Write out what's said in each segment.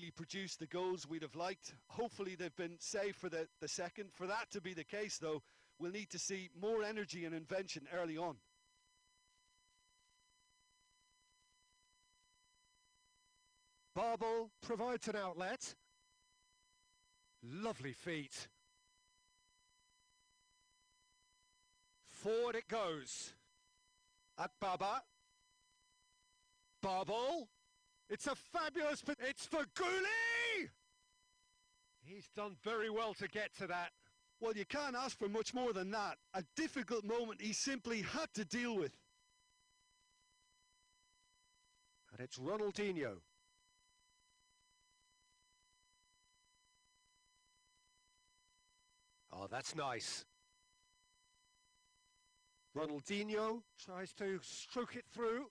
really produced the goals we'd have liked. Hopefully they've been saved for the second. For that to be the case, though, we'll need to see more energy and invention early on. Barbel provides an outlet. Lovely feet. Forward it goes. Akbaba. Barbel. It's a fabulous... It's for Gouli! He's done very well to get to that. Well, you can't ask for much more than that. A difficult moment he simply had to deal with. And it's Ronaldinho. Oh, that's nice. Ronaldinho tries to stroke it through.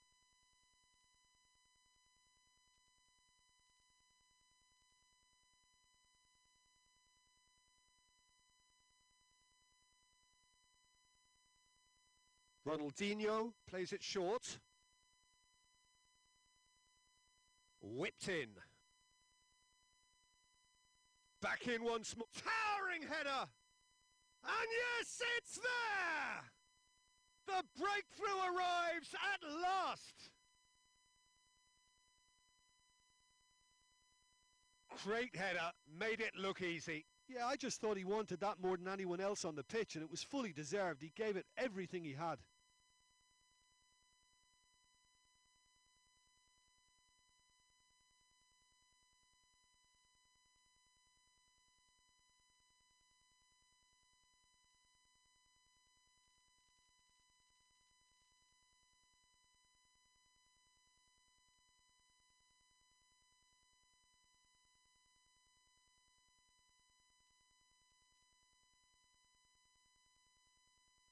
Ronaldinho plays it short. Whipped in. Back in once more. Towering header! And yes, it's there! The breakthrough arrives at last! Great header, made it look easy. Yeah, I just thought he wanted that more than anyone else on the pitch, and it was fully deserved. He gave it everything he had.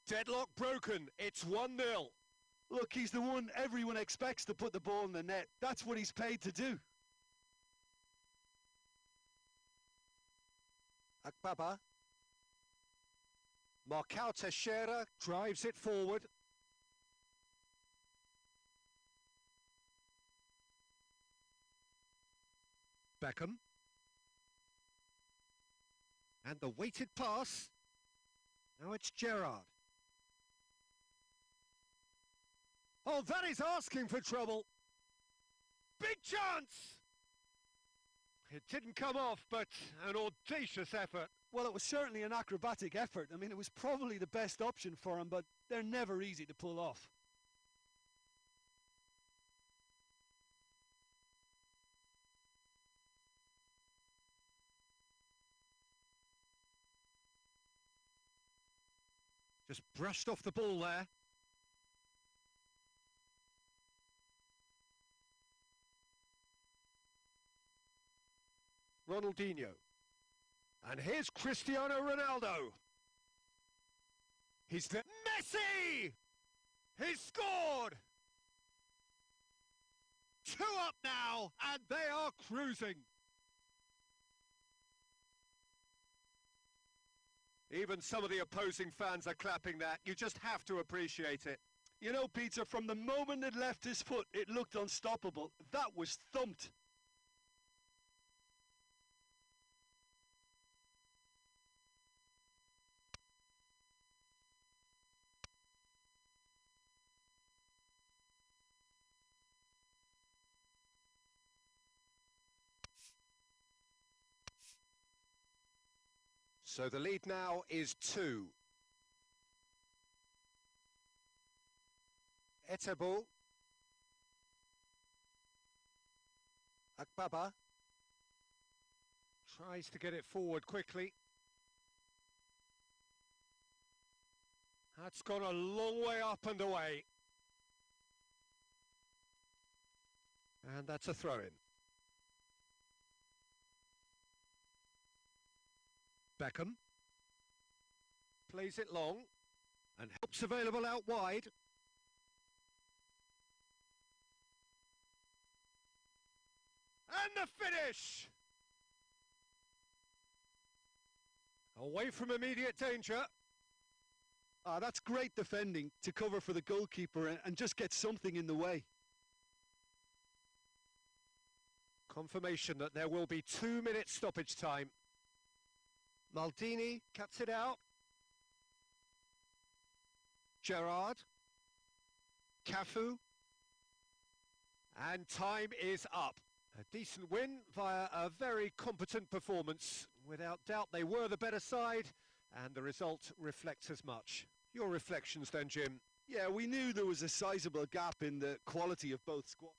Deadlock broken, it's 1-0. Look, he's the one everyone expects to put the ball in the net. That's what he's paid to do. Akbaba. Marcao Teixeira drives it forward. Beckham. And the weighted pass. Now it's Gerrard. Oh, that is asking for trouble. Big chance! It didn't come off, but an audacious effort. Well, it was certainly an acrobatic effort. I mean, it was probably the best option for him, but they're never easy to pull off. Just brushed off the ball there. Ronaldinho. And here's Cristiano Ronaldo. He's there. Messi! He's scored! 2 up now, and they are cruising. Even some of the opposing fans are clapping that. You just have to appreciate it. You know, Peter, from the moment it left his foot, it looked unstoppable. That was thumped. So the lead now is 2. Etebo. Akbaba. Tries to get it forward quickly. That's gone a long way up and away. And that's a throw-in. Beckham plays it long and helps available out wide. And the finish! Away from immediate danger. That's great defending to cover for the goalkeeper and just get something in the way. Confirmation that there will be 2 minutes stoppage time. Maldini cuts it out. Gerrard. Cafu. And time is up. A decent win via a very competent performance. Without doubt, they were the better side, and the result reflects as much. Your reflections then, Jim? Yeah, we knew there was a sizable gap in the quality of both squads.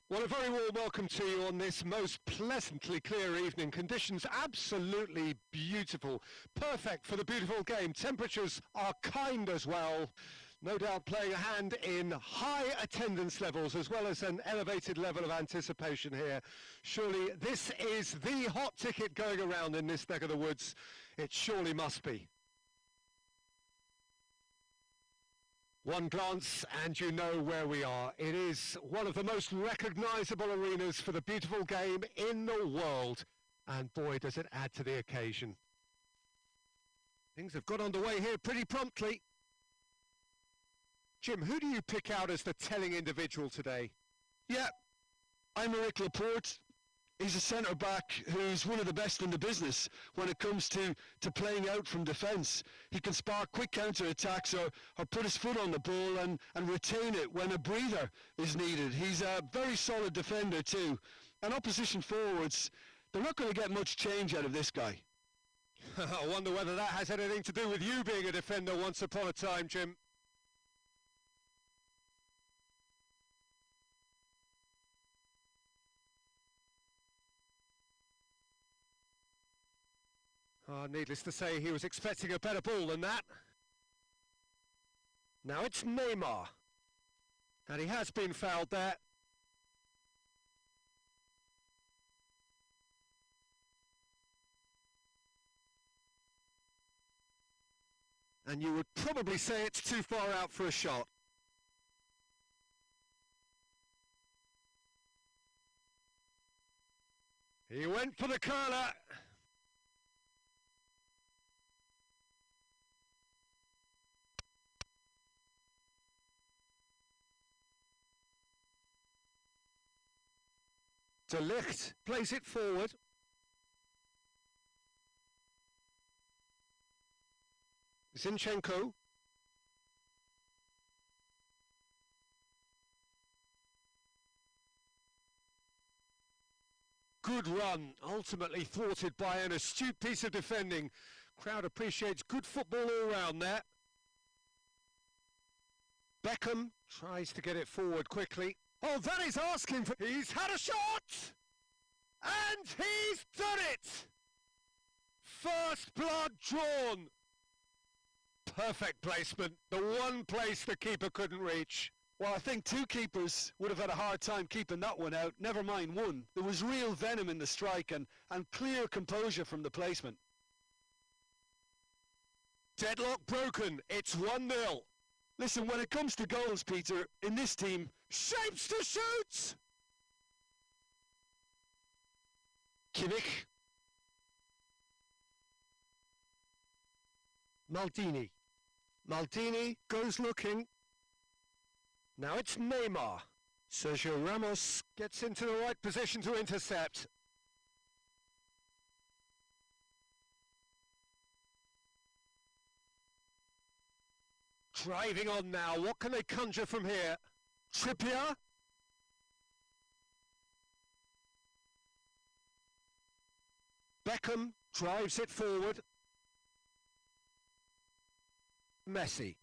Well, a very warm welcome to you on this most pleasantly clear evening. Conditions absolutely beautiful. Perfect for the beautiful game. Temperatures are kind as well. No doubt playing a hand in high attendance levels as well as an elevated level of anticipation here. Surely this is the hot ticket going around in this neck of the woods. It surely must be. One glance and you know where we are. It is one of the most recognisable arenas for the beautiful game in the world. And boy, does it add to the occasion. Things have got underway here pretty promptly. Jim, who do you pick out as the telling individual today? Yeah, I'm Eric Laporte. He's a centre-back who's one of the best in the business when it comes to playing out from defence. He can spark quick counter-attacks or put his foot on the ball and retain it when a breather is needed. He's a very solid defender too. And opposition forwards, they're not going to get much change out of this guy. I wonder whether that has anything to do with you being a defender once upon a time, Jim. Needless to say, he was expecting a better ball than that. Now it's Neymar. And he has been fouled there. And you would probably say it's too far out for a shot. He went for the curler. De Ligt plays it forward. Zinchenko. Good run, ultimately thwarted by an astute piece of defending. Crowd appreciates good football all round there. Beckham tries to get it forward quickly. Oh, that is asking for... He's had a shot! And he's done it! First blood drawn. Perfect placement. The one place the keeper couldn't reach. Well, I think two keepers would have had a hard time keeping that one out, never mind one. There was real venom in the strike and clear composure from the placement. Deadlock broken. It's 1-0. Listen, when it comes to goals, Peter, in this team... Shapes to shoot! Kimmich. Maldini. Maldini goes looking. Now it's Neymar. Sergio Ramos gets into the right position to intercept. Driving on now. What can they conjure from here? Trippier. Beckham drives it forward. Messi.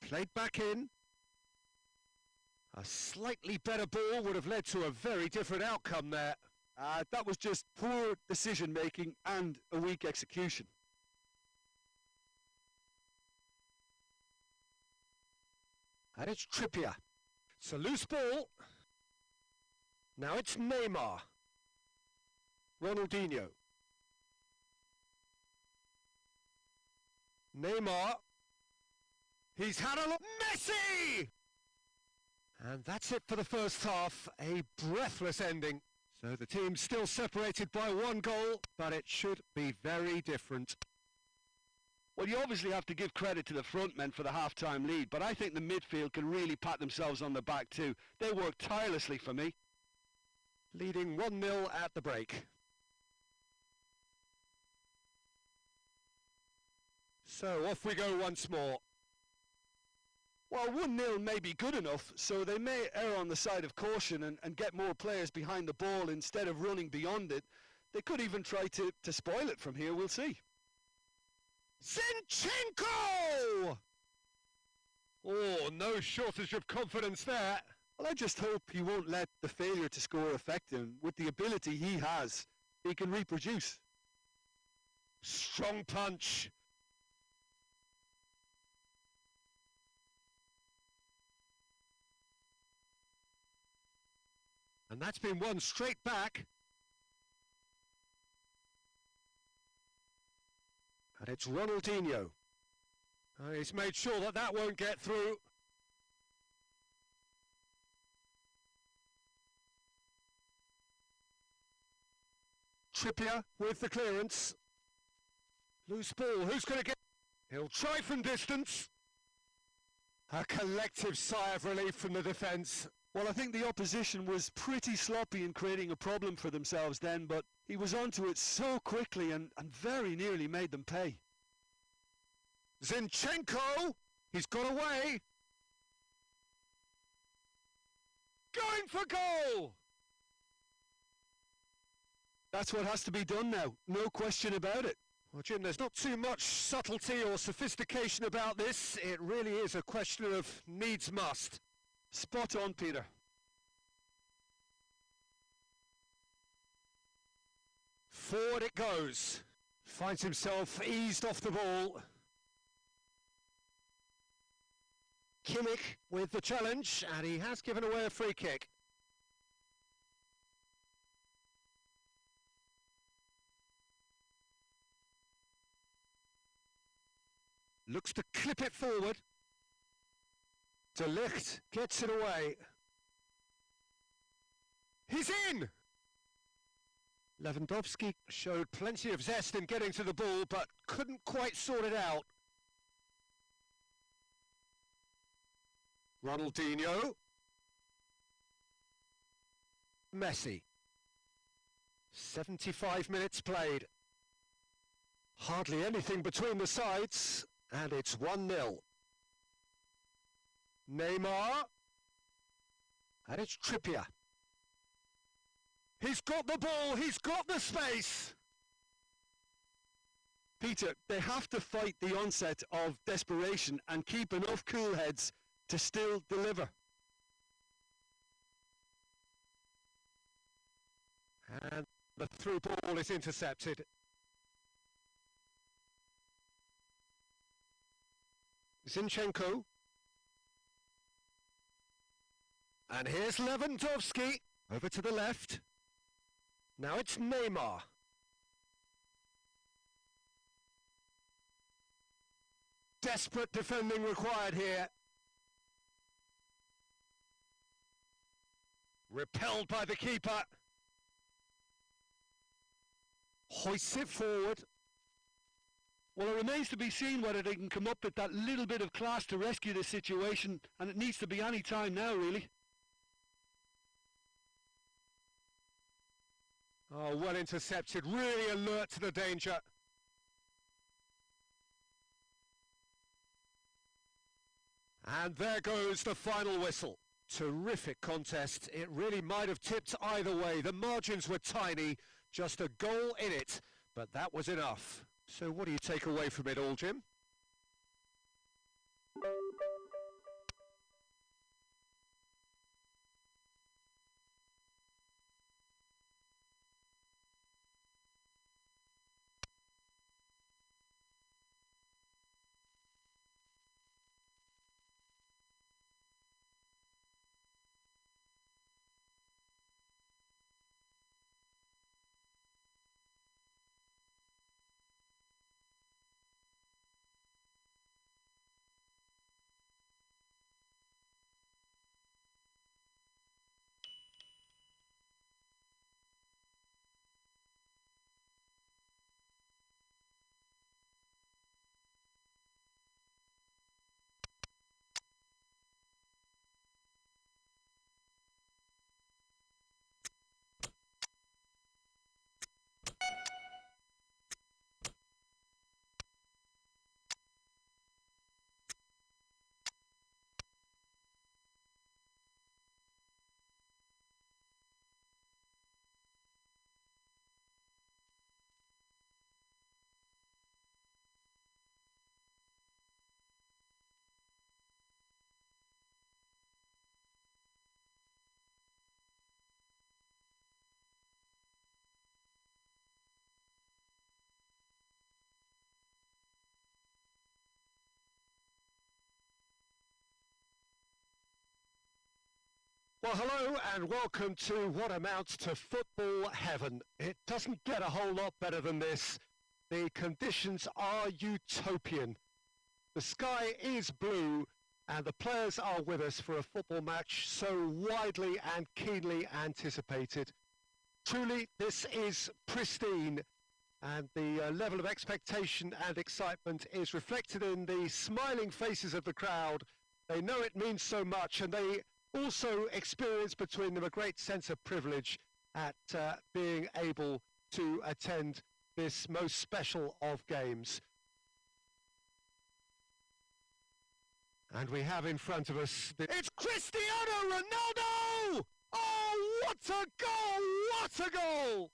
Played back in. A slightly better ball would have led to a very different outcome there. That was just poor decision-making and a weak execution. And it's Trippier. It's a loose ball. Now it's Neymar. Ronaldinho. Neymar. He's had a look. Messi! And that's it for the first half. A breathless ending. So the team's still separated by one goal, but it should be very different. Well, you obviously have to give credit to the front men for the half-time lead, but I think the midfield can really pat themselves on the back too. They worked tirelessly for me. Leading 1-0 at the break. So off we go once more. Well, 1-0 may be good enough, so they may err on the side of caution and get more players behind the ball instead of running beyond it. They could even try to spoil it from here, we'll see. Zinchenko! Oh, no shortage of confidence there. Well, I just hope he won't let the failure to score affect him. With the ability he has, he can reproduce. Strong punch. And that's been won straight back. And it's Ronaldinho. He's made sure that that won't get through. Trippier with the clearance. Loose ball, who's going to get... He'll try from distance. A collective sigh of relief from the defence. Well, I think the opposition was pretty sloppy in creating a problem for themselves then, but he was onto it so quickly and very nearly made them pay. Zinchenko! He's got away! Going for goal! That's what has to be done now, no question about it. Well, Jim, there's not too much subtlety or sophistication about this. It really is a question of needs must. Spot on, Peter. Forward it goes. Finds himself eased off the ball. Kimmich with the challenge, and he has given away a free kick. Looks to clip it forward. De Ligt gets it away. He's in! Lewandowski showed plenty of zest in getting to the ball, but couldn't quite sort it out. Ronaldinho. Messi. 75 minutes played. Hardly anything between the sides, and it's 1-0. Neymar. And it's Trippier. He's got the ball, he's got the space! Peter, they have to fight the onset of desperation and keep enough cool heads to still deliver. And the through ball is intercepted. Zinchenko. And here's Lewandowski. Over to the left. Now it's Neymar. Desperate defending required here. Repelled by the keeper. Hoists it forward. Well, it remains to be seen whether they can come up with that little bit of class to rescue the situation, and it needs to be any time now, really. Oh, well intercepted, really alert to the danger. And there goes the final whistle. Terrific contest. It really might have tipped either way. The margins were tiny, just a goal in it, but that was enough. So what do you take away from it all, Jim? Well, hello and welcome to what amounts to football heaven. It doesn't get a whole lot better than this. The conditions are utopian. The sky is blue and the players are with us for a football match so widely and keenly anticipated. Truly, this is pristine, and the level of expectation and excitement is reflected in the smiling faces of the crowd. They know it means so much, and they also experience between them a great sense of privilege at being able to attend this most special of games. And we have in front of us, it's Cristiano Ronaldo! Oh, what a goal! What a goal!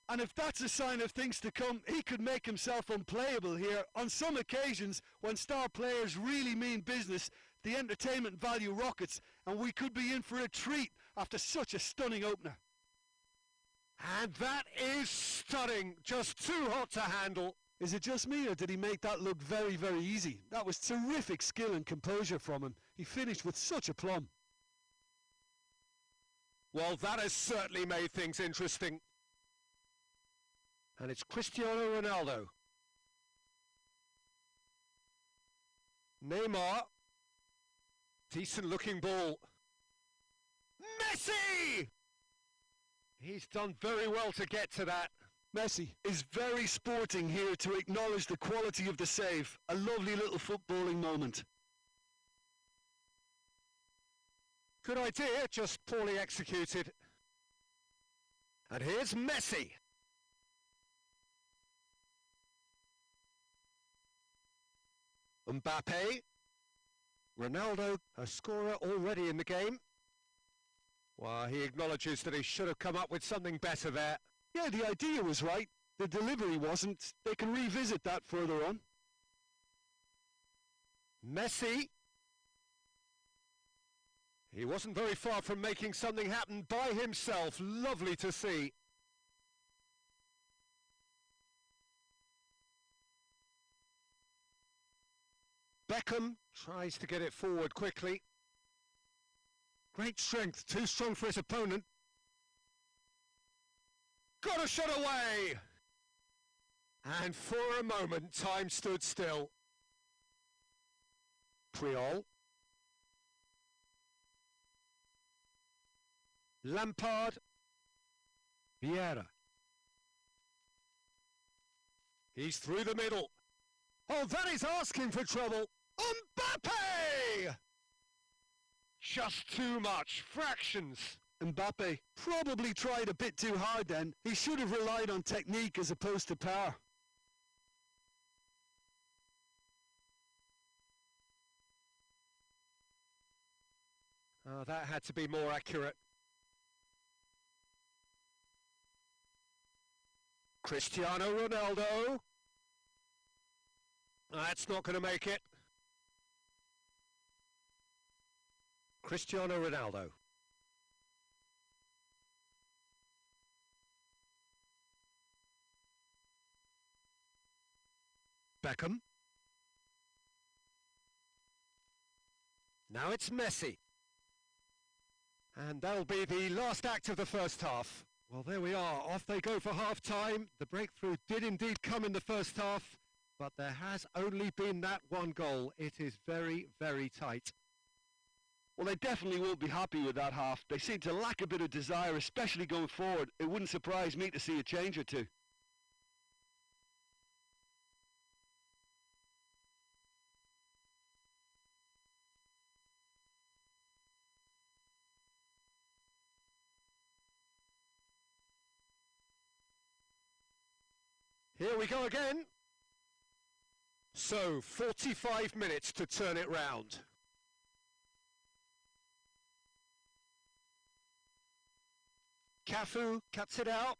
And if that's a sign of things to come, he could make himself unplayable here. On some occasions, when star players really mean business, the entertainment value rockets, and we could be in for a treat after such a stunning opener. And that is stunning, just too hot to handle. Is it just me, or did he make that look very, very easy? That was terrific skill and composure from him. He finished with such aplomb. Well, that has certainly made things interesting. And it's Cristiano Ronaldo. Neymar. Decent looking ball. Messi! He's done very well to get to that. Messi is very sporting here to acknowledge the quality of the save. A lovely little footballing moment. Good idea, just poorly executed. And here's Messi. Mbappe. Ronaldo, a scorer already in the game. Well, he acknowledges that he should have come up with something better there. Yeah, the idea was right. The delivery wasn't. They can revisit that further on. Messi. He wasn't very far from making something happen by himself. Lovely to see. Beckham tries to get it forward quickly. Great strength, too strong for his opponent. Got a shot away! And for a moment, time stood still. Puyol. Lampard. Vieira. He's through the middle. Oh, that is asking for trouble. Mbappe! Just too much. Fractions. Mbappe probably tried a bit too hard then. He should have relied on technique as opposed to power. Oh, that had to be more accurate. Cristiano Ronaldo. That's not going to make it. Cristiano Ronaldo. Beckham. Now it's Messi. And that'll be the last act of the first half. Well, there we are. Off they go for half-time. The breakthrough did indeed come in the first half, but there has only been that one goal. It is very, very tight. Well, they definitely won't be happy with that half. They seem to lack a bit of desire, especially going forward. It wouldn't surprise me to see a change or two. Here we go again. So, 45 minutes to turn it round. Cafu cuts it out.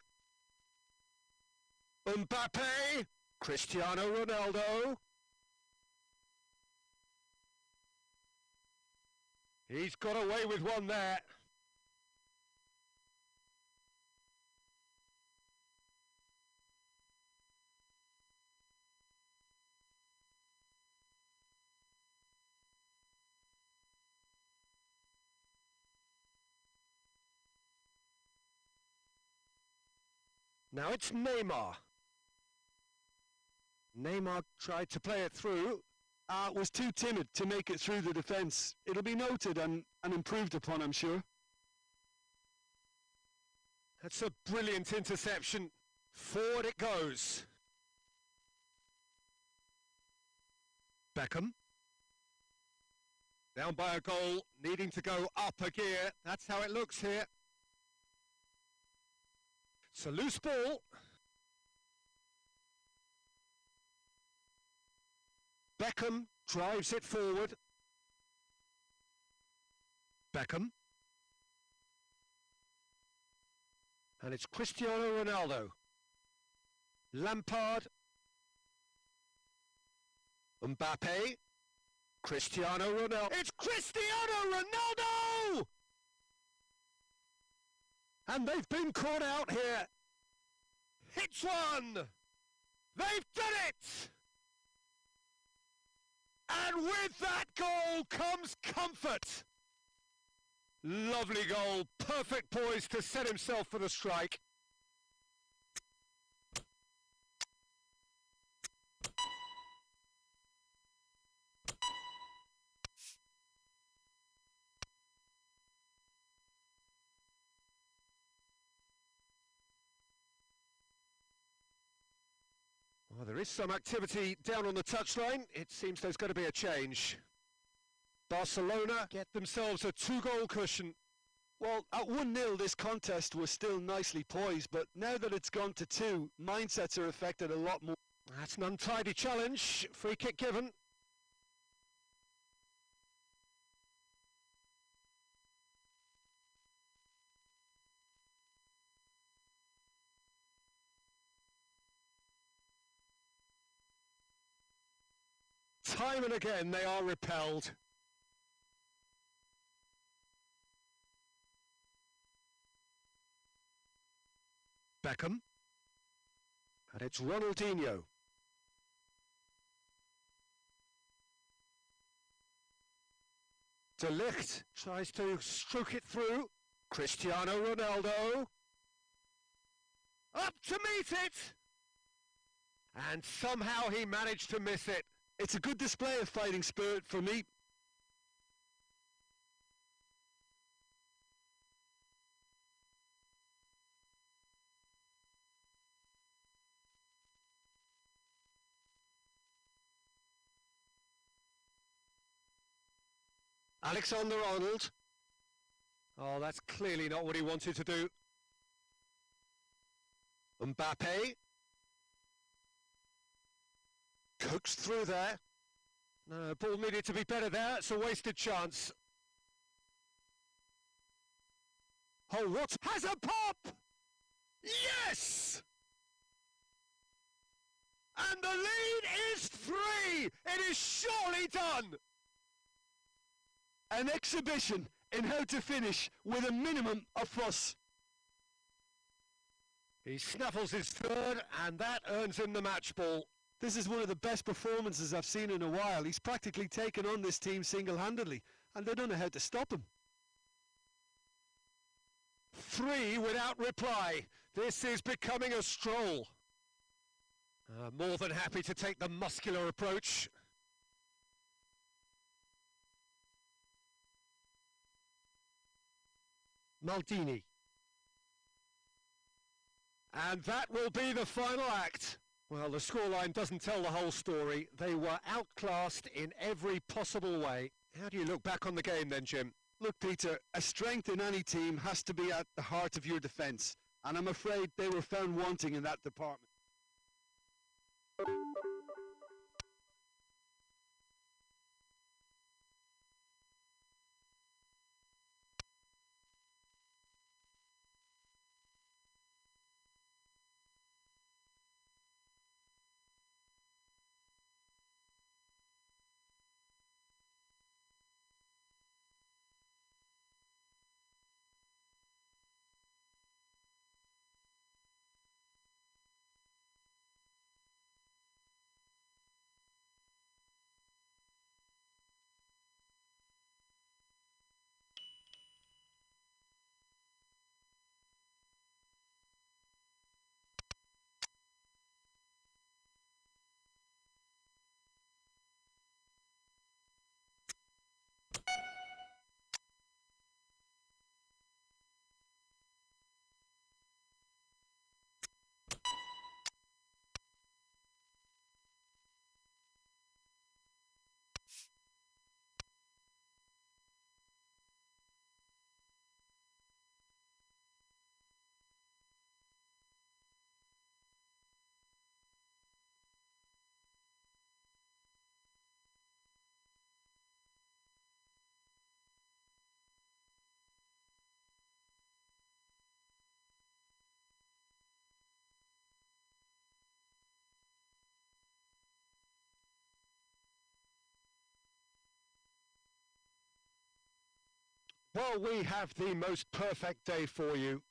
Mbappe. Cristiano Ronaldo. He's got away with one there. Now it's Neymar. Neymar tried to play it through. Was too timid to make it through the defence. It'll be noted and improved upon, I'm sure. That's a brilliant interception. Forward it goes. Beckham. Down by a goal, needing to go up a gear. That's how it looks here. It's a loose ball. Beckham drives it forward. Beckham. And it's Cristiano Ronaldo. Lampard. Mbappe. Cristiano Ronaldo. It's Cristiano Ronaldo! And they've been caught out here. Hits one! They've done it! And with that goal comes comfort. Lovely goal. Perfect poise to set himself for the strike. There is some activity down on the touchline. It seems there's going to be a change. Barcelona get themselves a 2-goal cushion. Well, at 1-0 this contest was still nicely poised, but now that it's gone to 2, mindsets are affected a lot more. That's an untidy challenge. Free kick given. Time and again they are repelled. Beckham. And it's Ronaldinho. De Ligt tries to stroke it through. Cristiano Ronaldo. Up to meet it! And somehow he managed to miss it. It's a good display of fighting spirit for me. Alexander-Arnold. Oh, that's clearly not what he wanted to do. Mbappe. Cooks through there. No, ball needed to be better there. It's a wasted chance. Oh, what? Has a pop! Yes! And the lead is 3! It is surely done! An exhibition in how to finish with a minimum of fuss. He snaffles his third, and that earns him the match ball. This is one of the best performances I've seen in a while. He's practically taken on this team single-handedly, and they don't know how to stop him. 3 without reply. This is becoming a stroll. More than happy to take the muscular approach. Maldini. And that will be the final act. Well, the scoreline doesn't tell the whole story. They were outclassed in every possible way. How do you look back on the game then, Jim? Look, Peter, a strength in any team has to be at the heart of your defence, and I'm afraid they were found wanting in that department. Well, we have the most perfect day for you.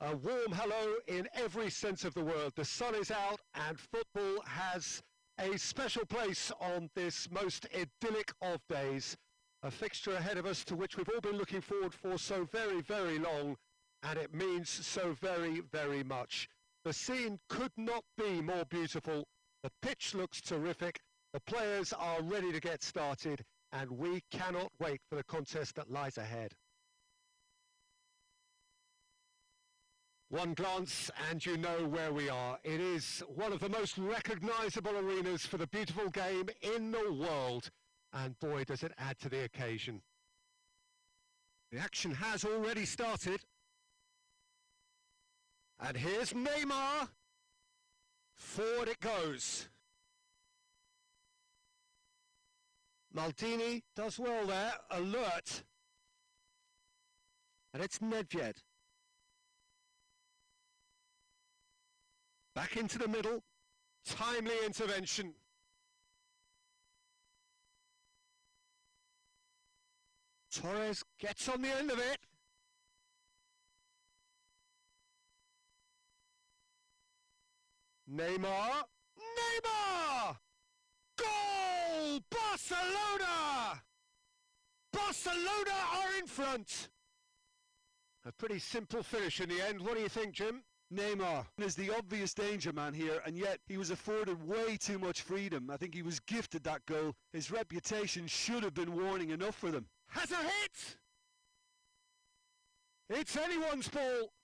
A warm hello in every sense of the word. The sun is out and football has a special place on this most idyllic of days. A fixture ahead of us to which we've all been looking forward for so very, very long, and it means so very, very much. The scene could not be more beautiful. The pitch looks terrific. The players are ready to get started, and we cannot wait for the contest that lies ahead. One glance and you know where we are. It is one of the most recognisable arenas for the beautiful game in the world. And boy, does it add to the occasion. The action has already started. And here's Neymar. Forward it goes. Maldini does well there, alert. And it's Nedved. Back into the middle. Timely intervention. Torres gets on the end of it. Neymar. Neymar! Goal! Barcelona! Barcelona are in front. A pretty simple finish in the end. What do you think, Jim? Neymar is the obvious danger man here, and yet he was afforded way too much freedom. I think he was gifted that goal. His reputation should have been warning enough for them. Has a hit! It's anyone's ball.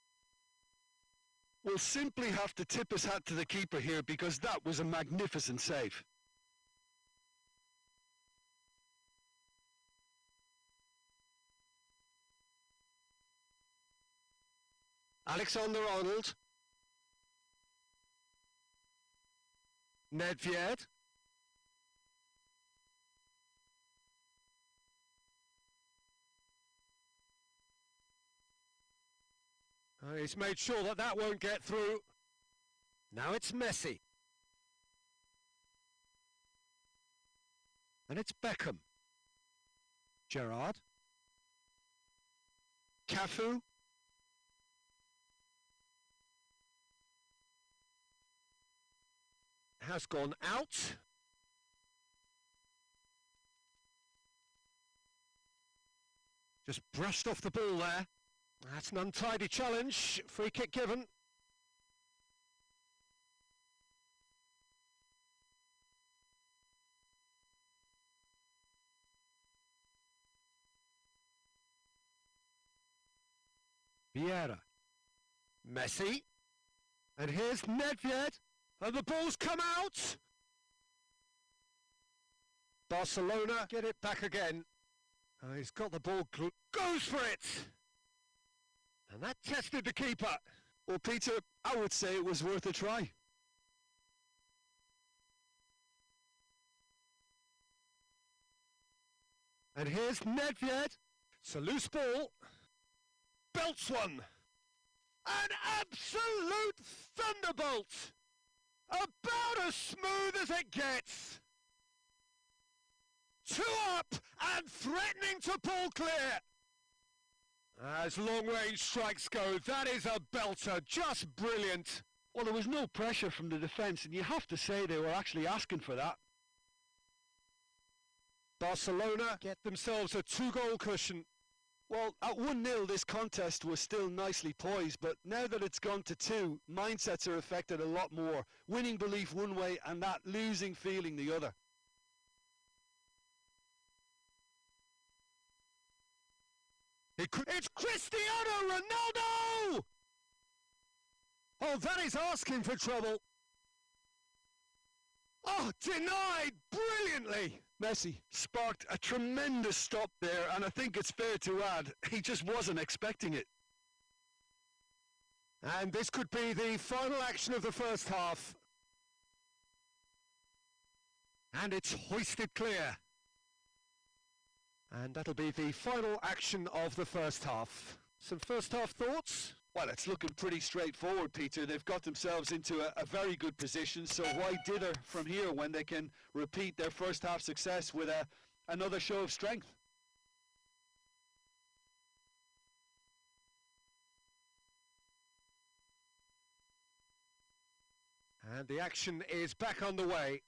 We'll simply have to tip his hat to the keeper here because that was a magnificent save. Alexander-Arnold. Nedved. He's made sure that that won't get through. Now it's Messi. And it's Beckham. Gerrard. Cafu. Has gone out. Just brushed off the ball there. That's an untidy challenge. Free kick given. Vieira. Messi. And here's Nedved. And the ball's come out. Barcelona get it back again. He's got the ball. Goes for it. And that tested the keeper. Well, Peter, I would say it was worth a try. And here's Nedved. It's a loose ball. Belts one. An absolute thunderbolt. About as smooth as it gets. Two up and threatening to pull clear. As long-range strikes go, that is a belter. Just brilliant. Well, there was no pressure from the defence, and you have to say they were actually asking for that. Barcelona get themselves a two-goal cushion. Well, at 1-0, this contest was still nicely poised, but now that it's gone to 2, mindsets are affected a lot more. Winning belief one way and that losing feeling the other. It's Cristiano Ronaldo! Oh, that is asking for trouble. Oh, denied brilliantly. Messi sparked a tremendous stop there, and I think it's fair to add, he just wasn't expecting it. And this could be the final action of the first half. And it's hoisted clear. And that'll be the final action of the first half. Some first half thoughts? Well, it's looking pretty straightforward, Peter. They've got themselves into a very good position, so why dither from here when they can repeat their first half success with another show of strength? And the action is back underway.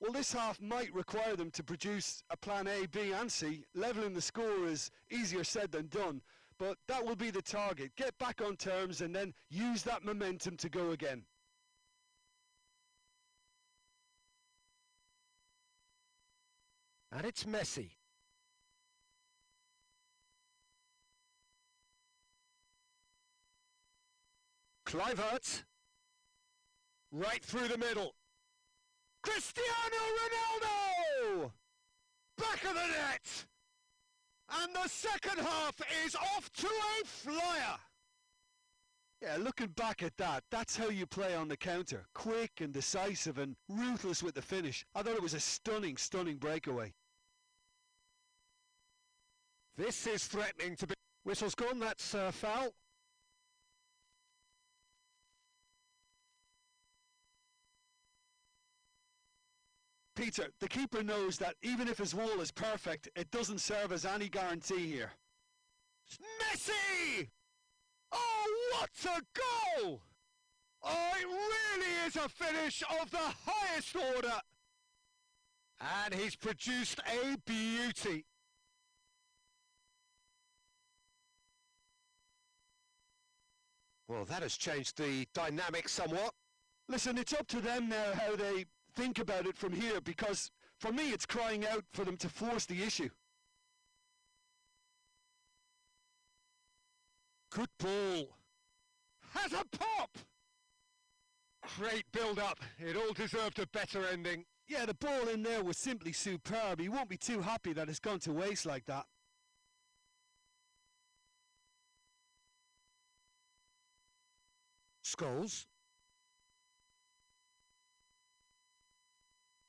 Well, this half might require them to produce a plan A, B and C. Levelling the score is easier said than done, but that will be the target. Get back on terms and then use that momentum to go again. And it's Messi. Kluivert. Right through the middle. Cristiano Ronaldo! Back of the net! And the second half is off to a flyer! Yeah, looking back at that, that's how you play on the counter. Quick and decisive and ruthless with the finish. I thought it was a stunning, stunning breakaway. This is threatening to be... Whistle's gone, that's foul. Peter, the keeper knows that even if his wall is perfect, it doesn't serve as any guarantee here. Messi! Oh, what a goal! Oh, it really is a finish of the highest order. And he's produced a beauty. Well, that has changed the dynamic somewhat. Listen, it's up to them now how they think about it from here, because for me it's crying out for them to force the issue. Good ball. Has a pop! Great build-up. It all deserved a better ending. Yeah, the ball in there was simply superb. He won't be too happy that it's gone to waste like that. Scholes.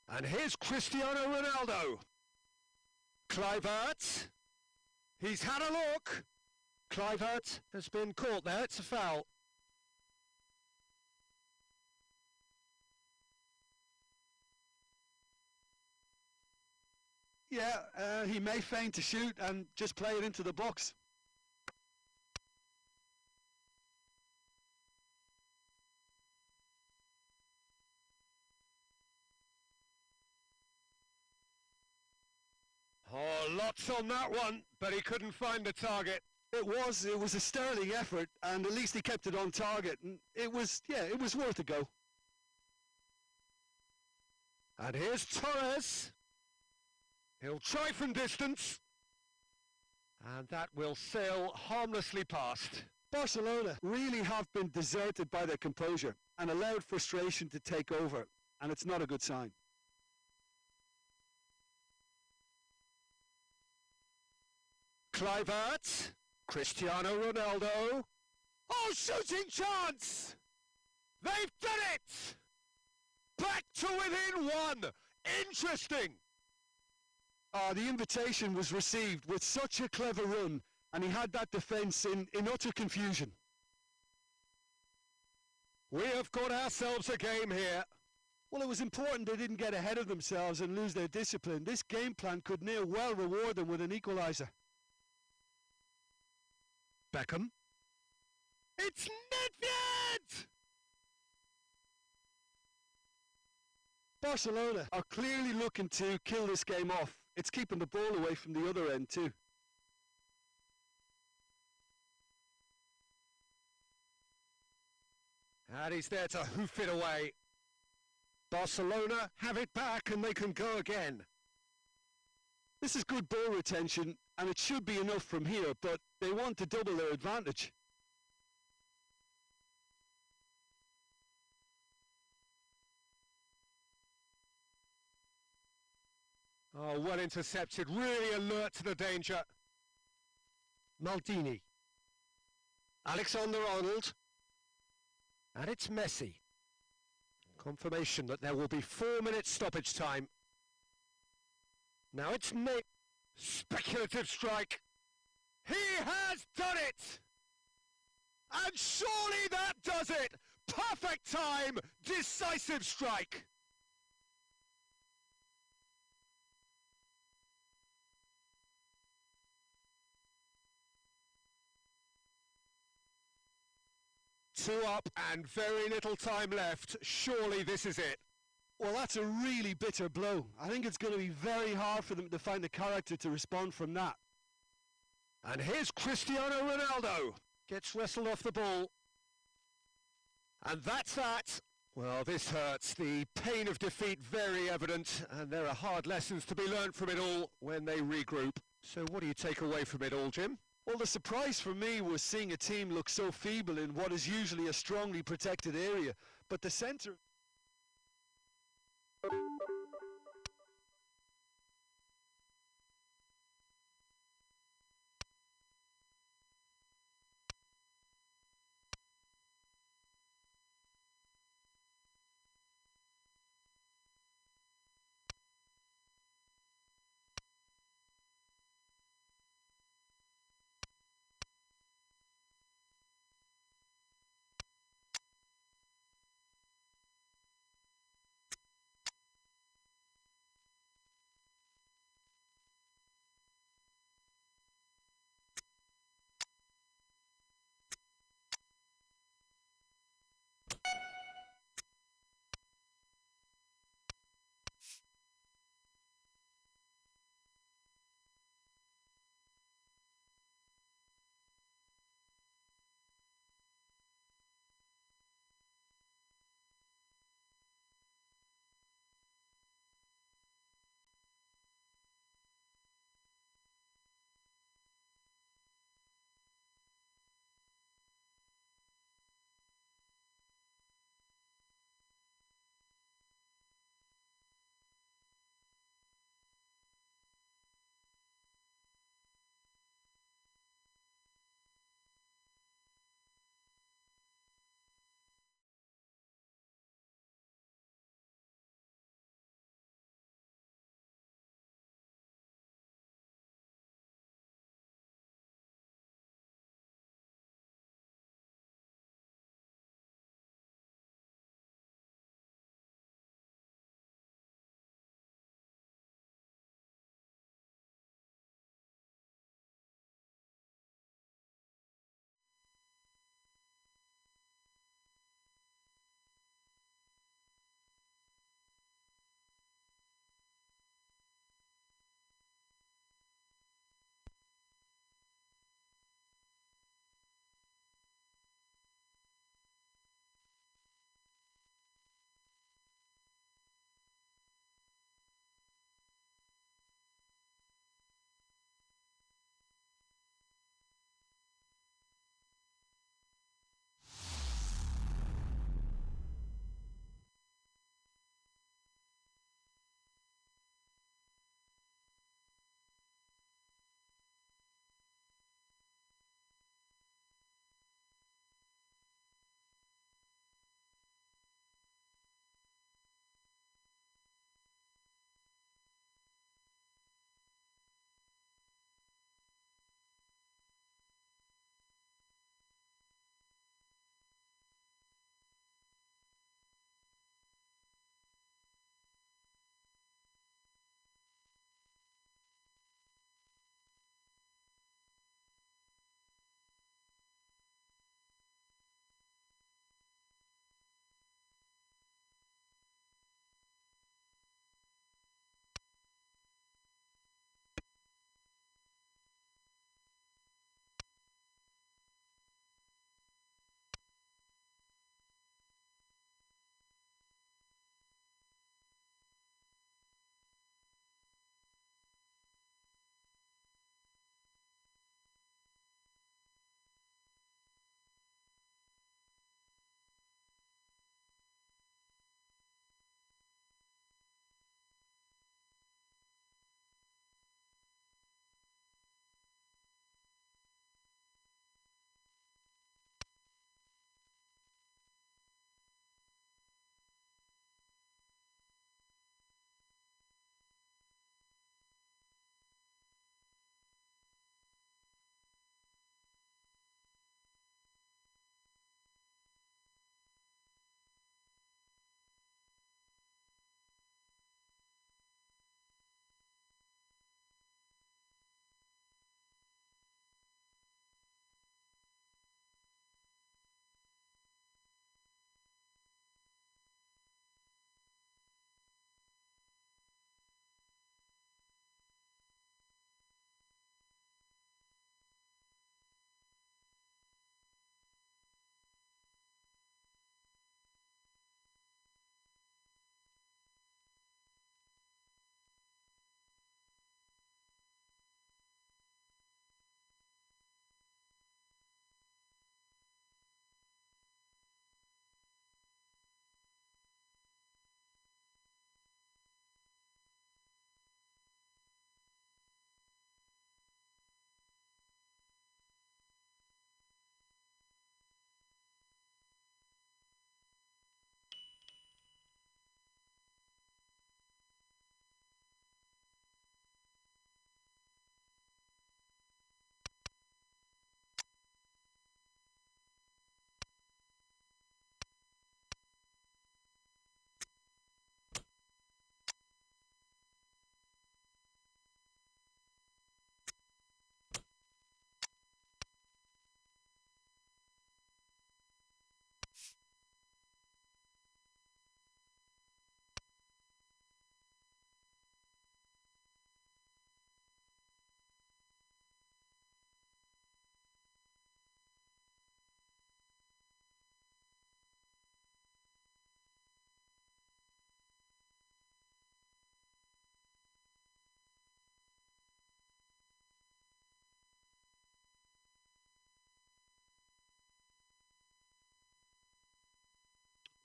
And here's Cristiano Ronaldo. Kluivert. He's had a look. Kluivert has been caught there. It's a foul. Yeah, he may feign to shoot and just play it into the box. Oh, lots on that one, but he couldn't find the target. It was a sterling effort, and at least he kept it on target, and it was worth a go. And here's Torres. He'll try from distance. And that will sail harmlessly past. Barcelona really have been deserted by their composure and allowed frustration to take over, and it's not a good sign. Kluivert, Cristiano Ronaldo. Oh, shooting chance! They've done it! Back to within one! Interesting! The invitation was received with such a clever run, and he had that defence in utter confusion. We have got ourselves a game here. Well, it was important they didn't get ahead of themselves and lose their discipline. This game plan could near well reward them with an equaliser. Beckham. It's Nedved! Barcelona are clearly looking to kill this game off. It's keeping the ball away from the other end too. And he's there to hoof it away. Barcelona have it back and they can go again. This is good ball retention, and it should be enough from here, but they want to double their advantage. Oh, well intercepted, really alert to the danger. Maldini. Alexander-Arnold. And it's Messi. Confirmation that there will be 4 minutes stoppage time. Now it's Nick. Speculative strike. He has done it! And surely that does it! Perfect time, decisive strike. Two up and very little time left. Surely this is it. Well, that's a really bitter blow. I think it's going to be very hard for them to find the character to respond from that. And here's Cristiano Ronaldo. Gets wrestled off the ball. And that's that. Well, this hurts. The pain of defeat very evident, and there are hard lessons to be learned from it all when they regroup. So what do you take away from it all, Jim? Well, the surprise for me was seeing a team look so feeble in what is usually a strongly protected area, but the centre...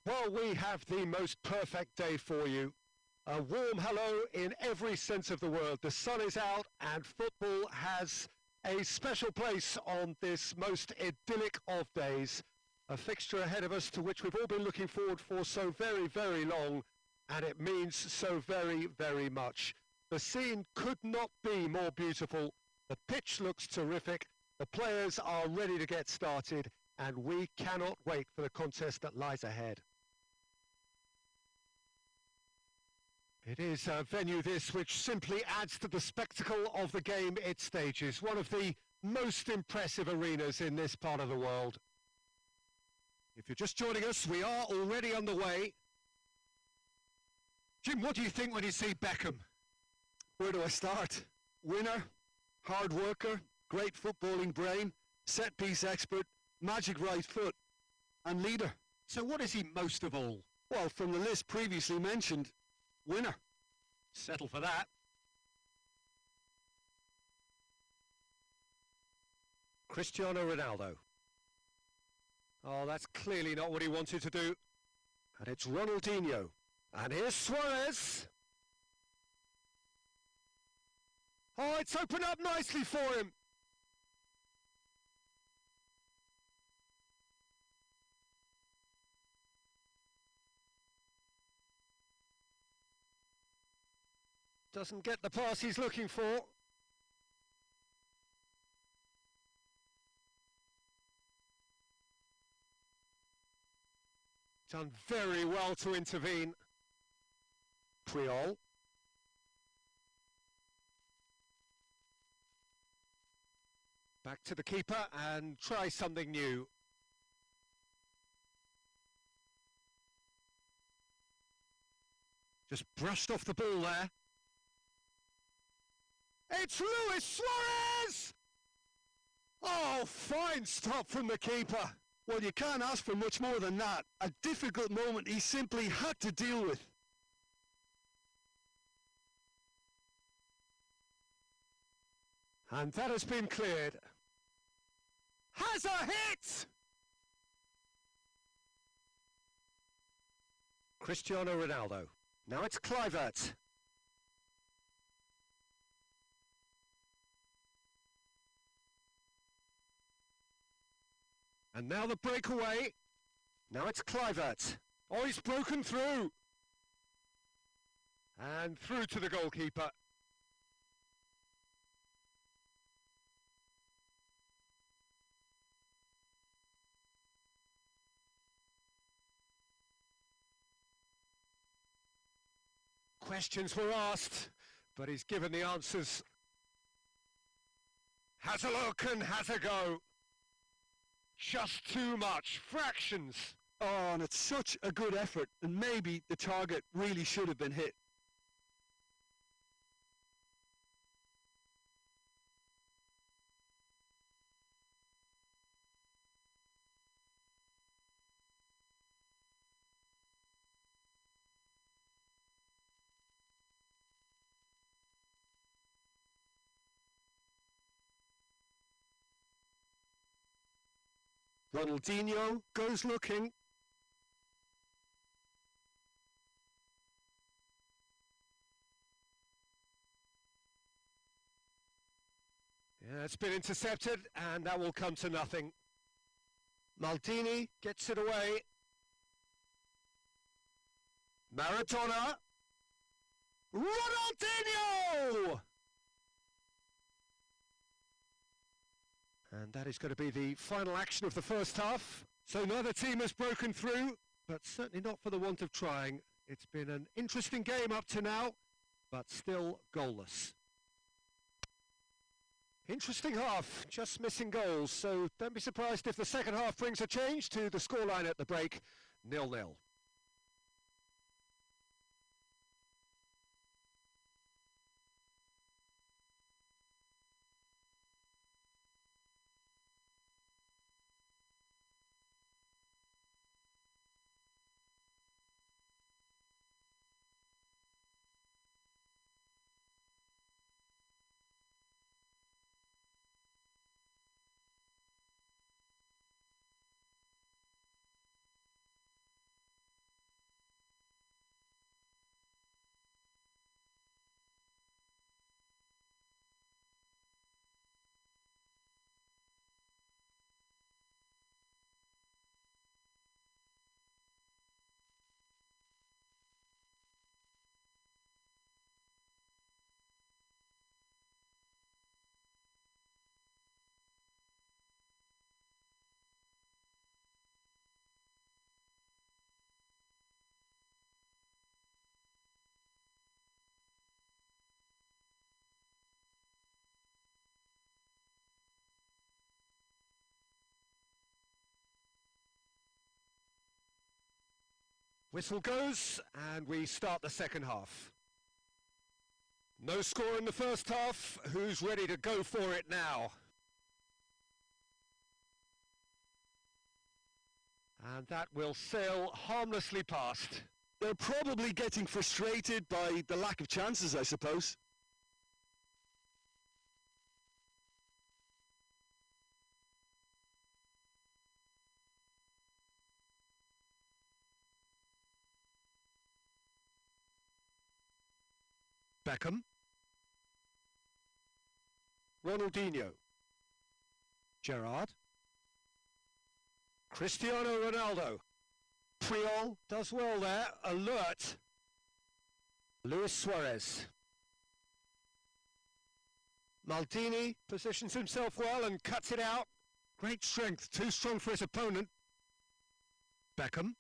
Well, we have the most perfect day for you. A warm hello in every sense of the word. The sun is out and football has a special place on this most idyllic of days. A fixture ahead of us to which we've all been looking forward for so very, very long, and it means so very, very much. The scene could not be more beautiful. The pitch looks terrific. The players are ready to get started, and we cannot wait for the contest that lies ahead. It is a venue this which simply adds to the spectacle of the game it stages, one of the most impressive arenas in this part of the world. If you're just joining us, we are already underway. Jim, what do you think when you see Beckham? Where do I start? Winner, hard worker, great footballing brain, set-piece expert, magic right foot, and leader. So what is he most of all? Well, from the list previously mentioned, winner. Settle for that. Cristiano Ronaldo. Oh, that's clearly not what he wanted to do. And it's Ronaldinho. And here's Suarez. Oh, it's opened up nicely for him. Doesn't get the pass he's looking for. Done very well to intervene. Priol. Back to the keeper and try something new. Just brushed off the ball there. It's Luis Suarez! Oh, fine stop from the keeper. Well, you can't ask for much more than that. A difficult moment he simply had to deal with. And that has been cleared. Has a hit! Cristiano Ronaldo. Now it's Kluivert. And now the breakaway. Now it's Kluivert. Oh, he's broken through. And through to the goalkeeper. Questions were asked, but he's given the answers. Has a look and has a go. Just too much. Fractions. Oh, and it's such a good effort, and maybe the target really should have been hit. Ronaldinho goes looking. Yeah, it's been intercepted, and that will come to nothing. Maldini gets it away. Maradona. Ronaldinho! And that is going to be the final action of the first half. So neither team has broken through, but certainly not for the want of trying. It's been an interesting game up to now, but still goalless. Interesting half, just missing goals, so don't be surprised if the second half brings a change to the scoreline at the break, 0-0. Whistle goes, and we start the second half. No score in the first half. Who's ready to go for it now? And that will sail harmlessly past. They're probably getting frustrated by the lack of chances, I suppose. Beckham. Ronaldinho. Gerrard. Cristiano Ronaldo. Puyol does well there, alert. Luis Suarez. Maldini positions himself well and cuts it out. Great strength, too strong for his opponent. Beckham.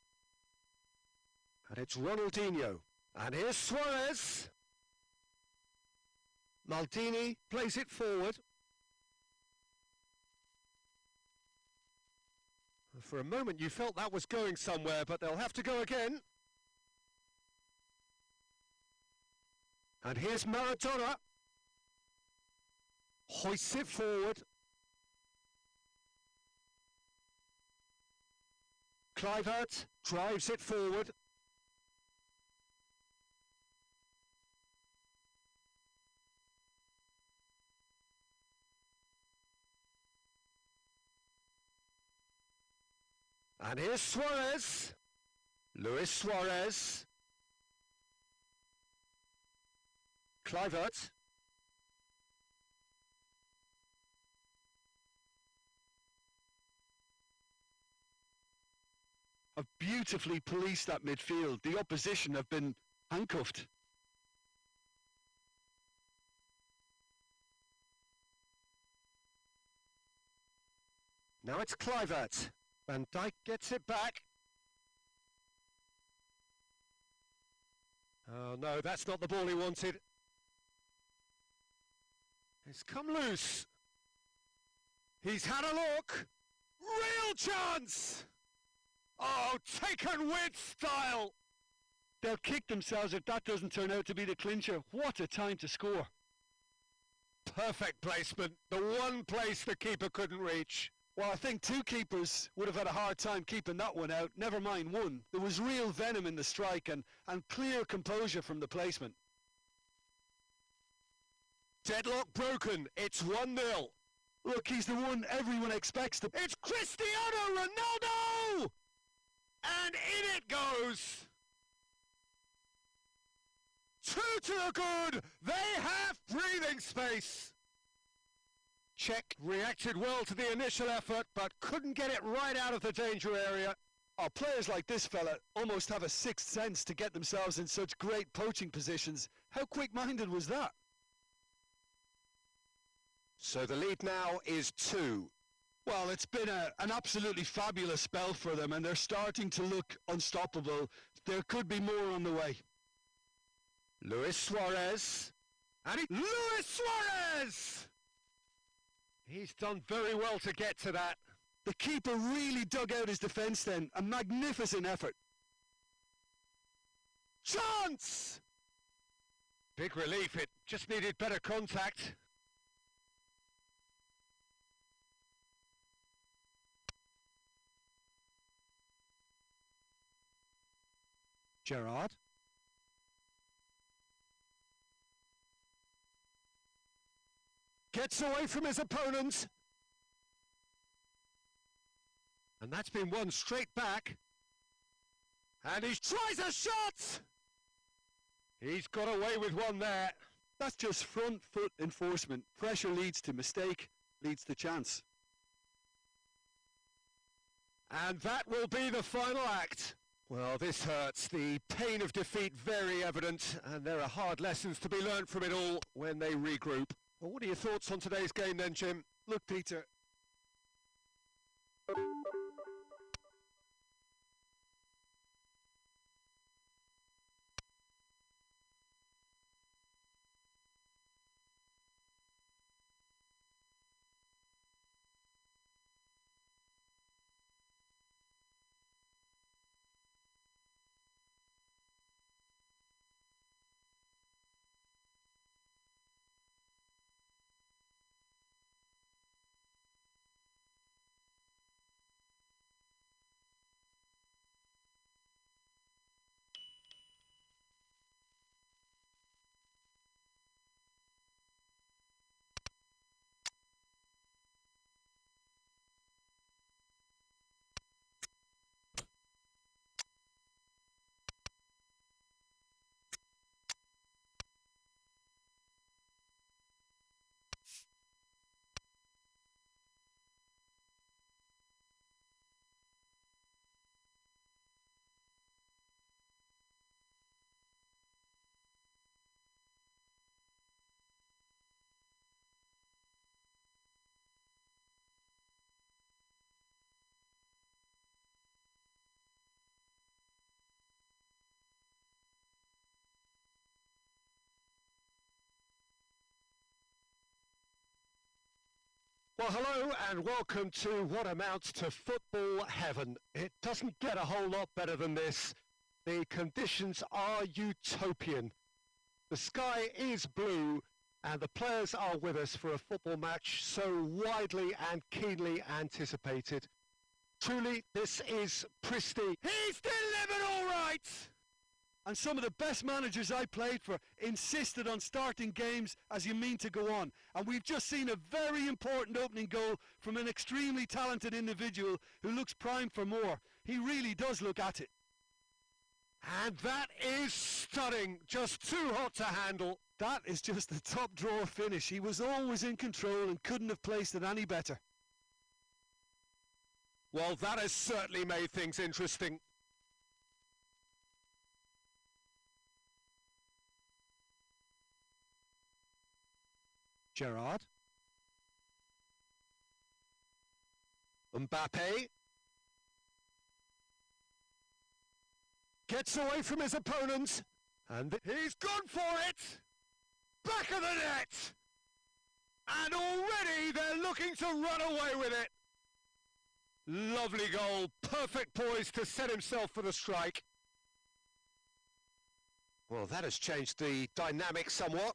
And it's Ronaldinho. And here's Suarez. Maldini plays it forward. For a moment you felt that was going somewhere, but they'll have to go again. And here's Maradona. Hoists it forward. Kluivert drives it forward. And here's Suarez. Luis Suarez. Kluivert. Have beautifully policed that midfield. The opposition have been handcuffed. Now it's Kluivert. Van Dijk gets it back. Oh no, that's not the ball he wanted. It's come loose. He's had a look. Real chance! Oh, taken with style! They'll kick themselves if that doesn't turn out to be the clincher. What a time to score. Perfect placement. The one place the keeper couldn't reach. Well, I think two keepers would have had a hard time keeping that one out, never mind one. There was real venom in the strike and clear composure from the placement. Deadlock broken. It's 1-0. Look, he's the one everyone expects to... It's Cristiano Ronaldo! And in it goes! 2 to the good! They have breathing space! Czech reacted well to the initial effort, but couldn't get it right out of the danger area. Oh, players like this fella almost have a sixth sense to get themselves in such great poaching positions. How quick-minded was that? So the lead now is 2. Well, it's been an absolutely fabulous spell for them, and they're starting to look unstoppable. There could be more on the way. Luis Suarez. And Luis Suarez! He's done very well to get to that. The keeper really dug out his defence then. A magnificent effort. Chance! Big relief. It just needed better contact. Gerrard. Gets away from his opponent. And that's been won straight back. And he tries a shot! He's got away with one there. That's just front foot enforcement. Pressure leads to mistake, leads to chance. And that will be the final act. Well, this hurts. The pain of defeat very evident, and there are hard lessons to be learned from it all when they regroup. Well, what are your thoughts on today's game then, Jim? Look, Peter, Well, hello and welcome to what amounts to football heaven. It doesn't get a whole lot better than this. The conditions are utopian. The sky is blue and the players are with us for a football match so widely and keenly anticipated. Truly, this is pristine. He's delivered all right! And some of the best managers I played for insisted on starting games as you mean to go on. And we've just seen a very important opening goal from an extremely talented individual who looks primed for more. He really does look at it. And that is stunning. Just too hot to handle. That is just the top drawer finish. He was always in control and couldn't have placed it any better. Well, that has certainly made things interesting. Gerrard. Mbappe. Gets away from his opponent. And he's gone for it! Back of the net! And already they're looking to run away with it. Lovely goal. Perfect poise to set himself for the strike. Well, that has changed the dynamic somewhat.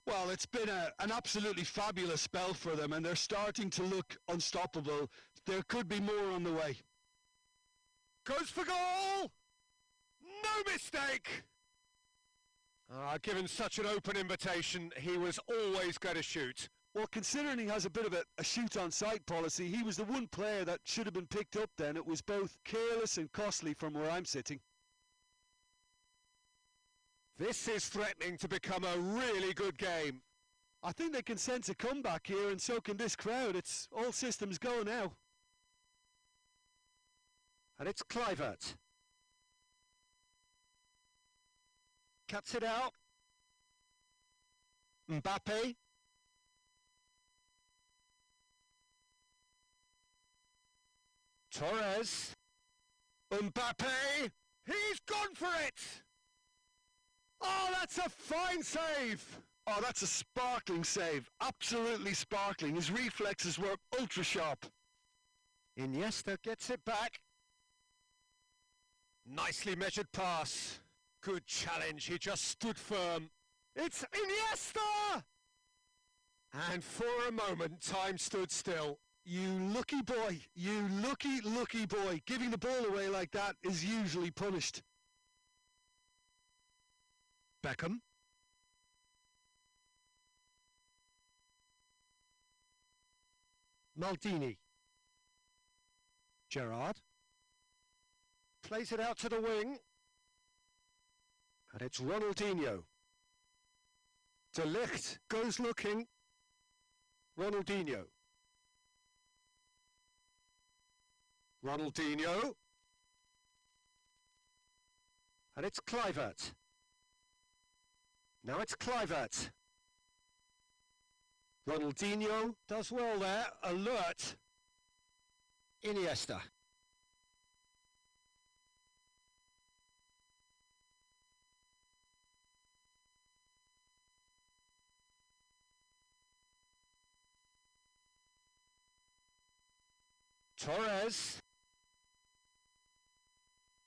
Well, it's been an absolutely fabulous spell for them, and they're starting to look unstoppable. There could be more on the way. Goes for goal! No mistake! Given such an open invitation, he was always going to shoot. Well, considering he has a bit of a shoot-on-sight policy, he was the one player that should have been picked up then. It was both careless and costly from where I'm sitting. This is threatening to become a really good game. I think they can sense a comeback here, and so can this crowd. It's all systems go now. And it's Kluivert. Cuts it out. Mbappe. Torres. Mbappe. He's gone for it! Oh, that's a fine save! Oh, that's a sparkling save. Absolutely sparkling. His reflexes were ultra sharp. Iniesta gets it back. Nicely measured pass. Good challenge. He just stood firm. It's Iniesta! And for a moment, time stood still. You lucky boy. You lucky, lucky boy. Giving the ball away like that is usually punished. Beckham. Maldini. Gerrard. Plays it out to the wing. And it's Ronaldinho. De Ligt goes looking. Ronaldinho. Ronaldinho. And it's Kluivert. Now it's Kluivert. Ronaldinho does well there. Alert. Iniesta. Torres.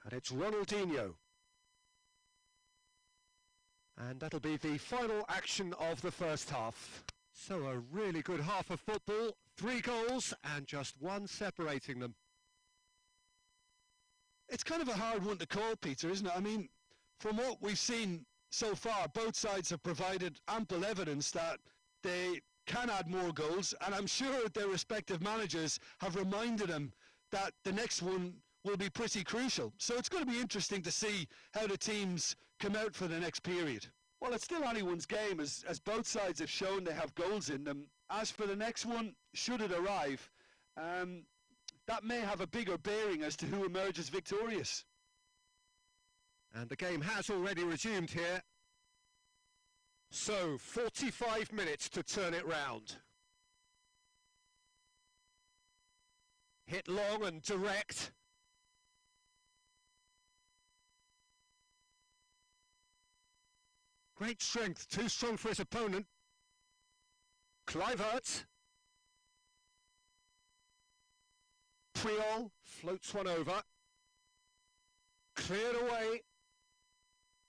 And it's Ronaldinho. And that'll be the final action of the first half. So a really good half of football, 3 goals and just 1 separating them. It's kind of a hard one to call, Peter, isn't it? I mean, from what we've seen so far, both sides have provided ample evidence that they can add more goals, and I'm sure their respective managers have reminded them that the next one will be pretty crucial. So it's going to be interesting to see how the teams come out for the next period. Well, it's still anyone's game, as both sides have shown they have goals in them. As for the next one, should it arrive, that may have a bigger bearing as to who emerges victorious. And the game has already resumed here. So, 45 minutes to turn it round. Hit long and direct. Great strength, too strong for his opponent. Kluivert. Puyol floats one over. Cleared away.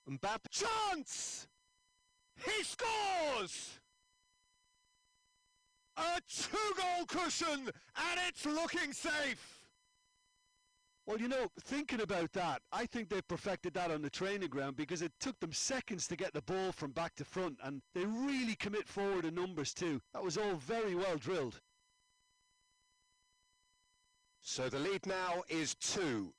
Mbappe. Chance! He scores! A two-goal cushion, and it's looking safe. Well, you know, thinking about that, I think they perfected that on the training ground because it took them seconds to get the ball from back to front, and they really commit forward in numbers too. That was all very well drilled. So the lead now is 2.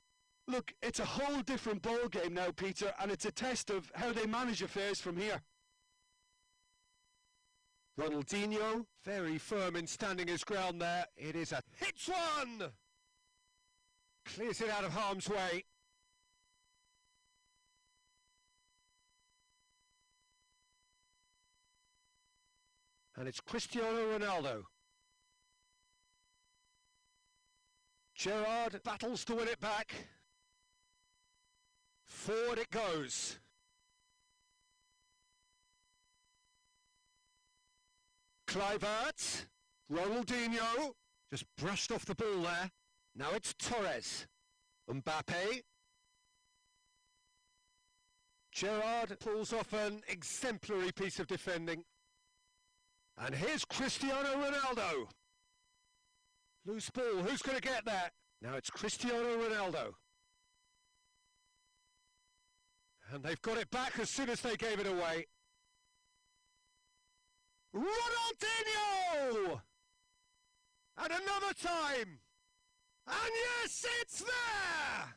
Look, it's a whole different ball game now, Peter, and it's a test of how they manage affairs from here. Ronaldinho, very firm in standing his ground there. It is a hits one! Clears it out of harm's way. And it's Cristiano Ronaldo. Gerrard battles to win it back. Forward it goes. Kluivert, Ronaldinho, just brushed off the ball there. Now it's Torres. Mbappe. Gerrard pulls off an exemplary piece of defending. And here's Cristiano Ronaldo. Loose ball, who's going to get that? Now it's Cristiano Ronaldo. And they've got it back as soon as they gave it away. Ronaldinho! And another time! And yes, it's there!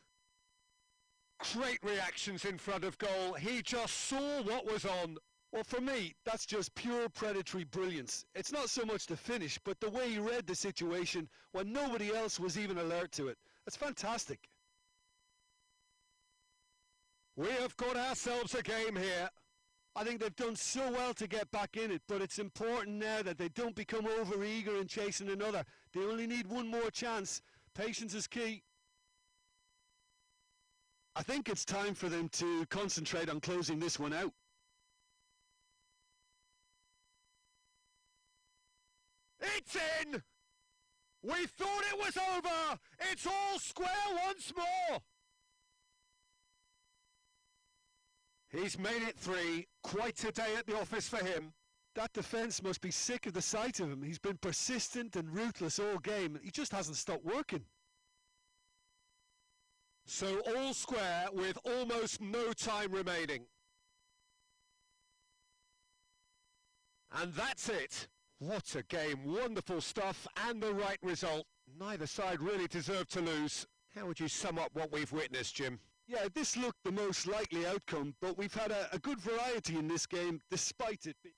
Great reactions in front of goal. He just saw what was on. Well, for me, that's just pure predatory brilliance. It's not so much the finish, but the way he read the situation when nobody else was even alert to it. That's fantastic. We have got ourselves a game here. I think they've done so well to get back in it, but it's important now that they don't become over-eager in chasing another. They only need one more chance. Patience is key. I think it's time for them to concentrate on closing this one out. It's in! We thought it was over! It's all square once more! He's made it 3. Quite a day at the office for him. That defence must be sick of the sight of him. He's been persistent and ruthless all game. He just hasn't stopped working. So all square with almost no time remaining. And that's it. What a game. Wonderful stuff and the right result. Neither side really deserved to lose. How would you sum up what we've witnessed, Jim? Yeah, this looked the most likely outcome, but we've had a good variety in this game, despite it being...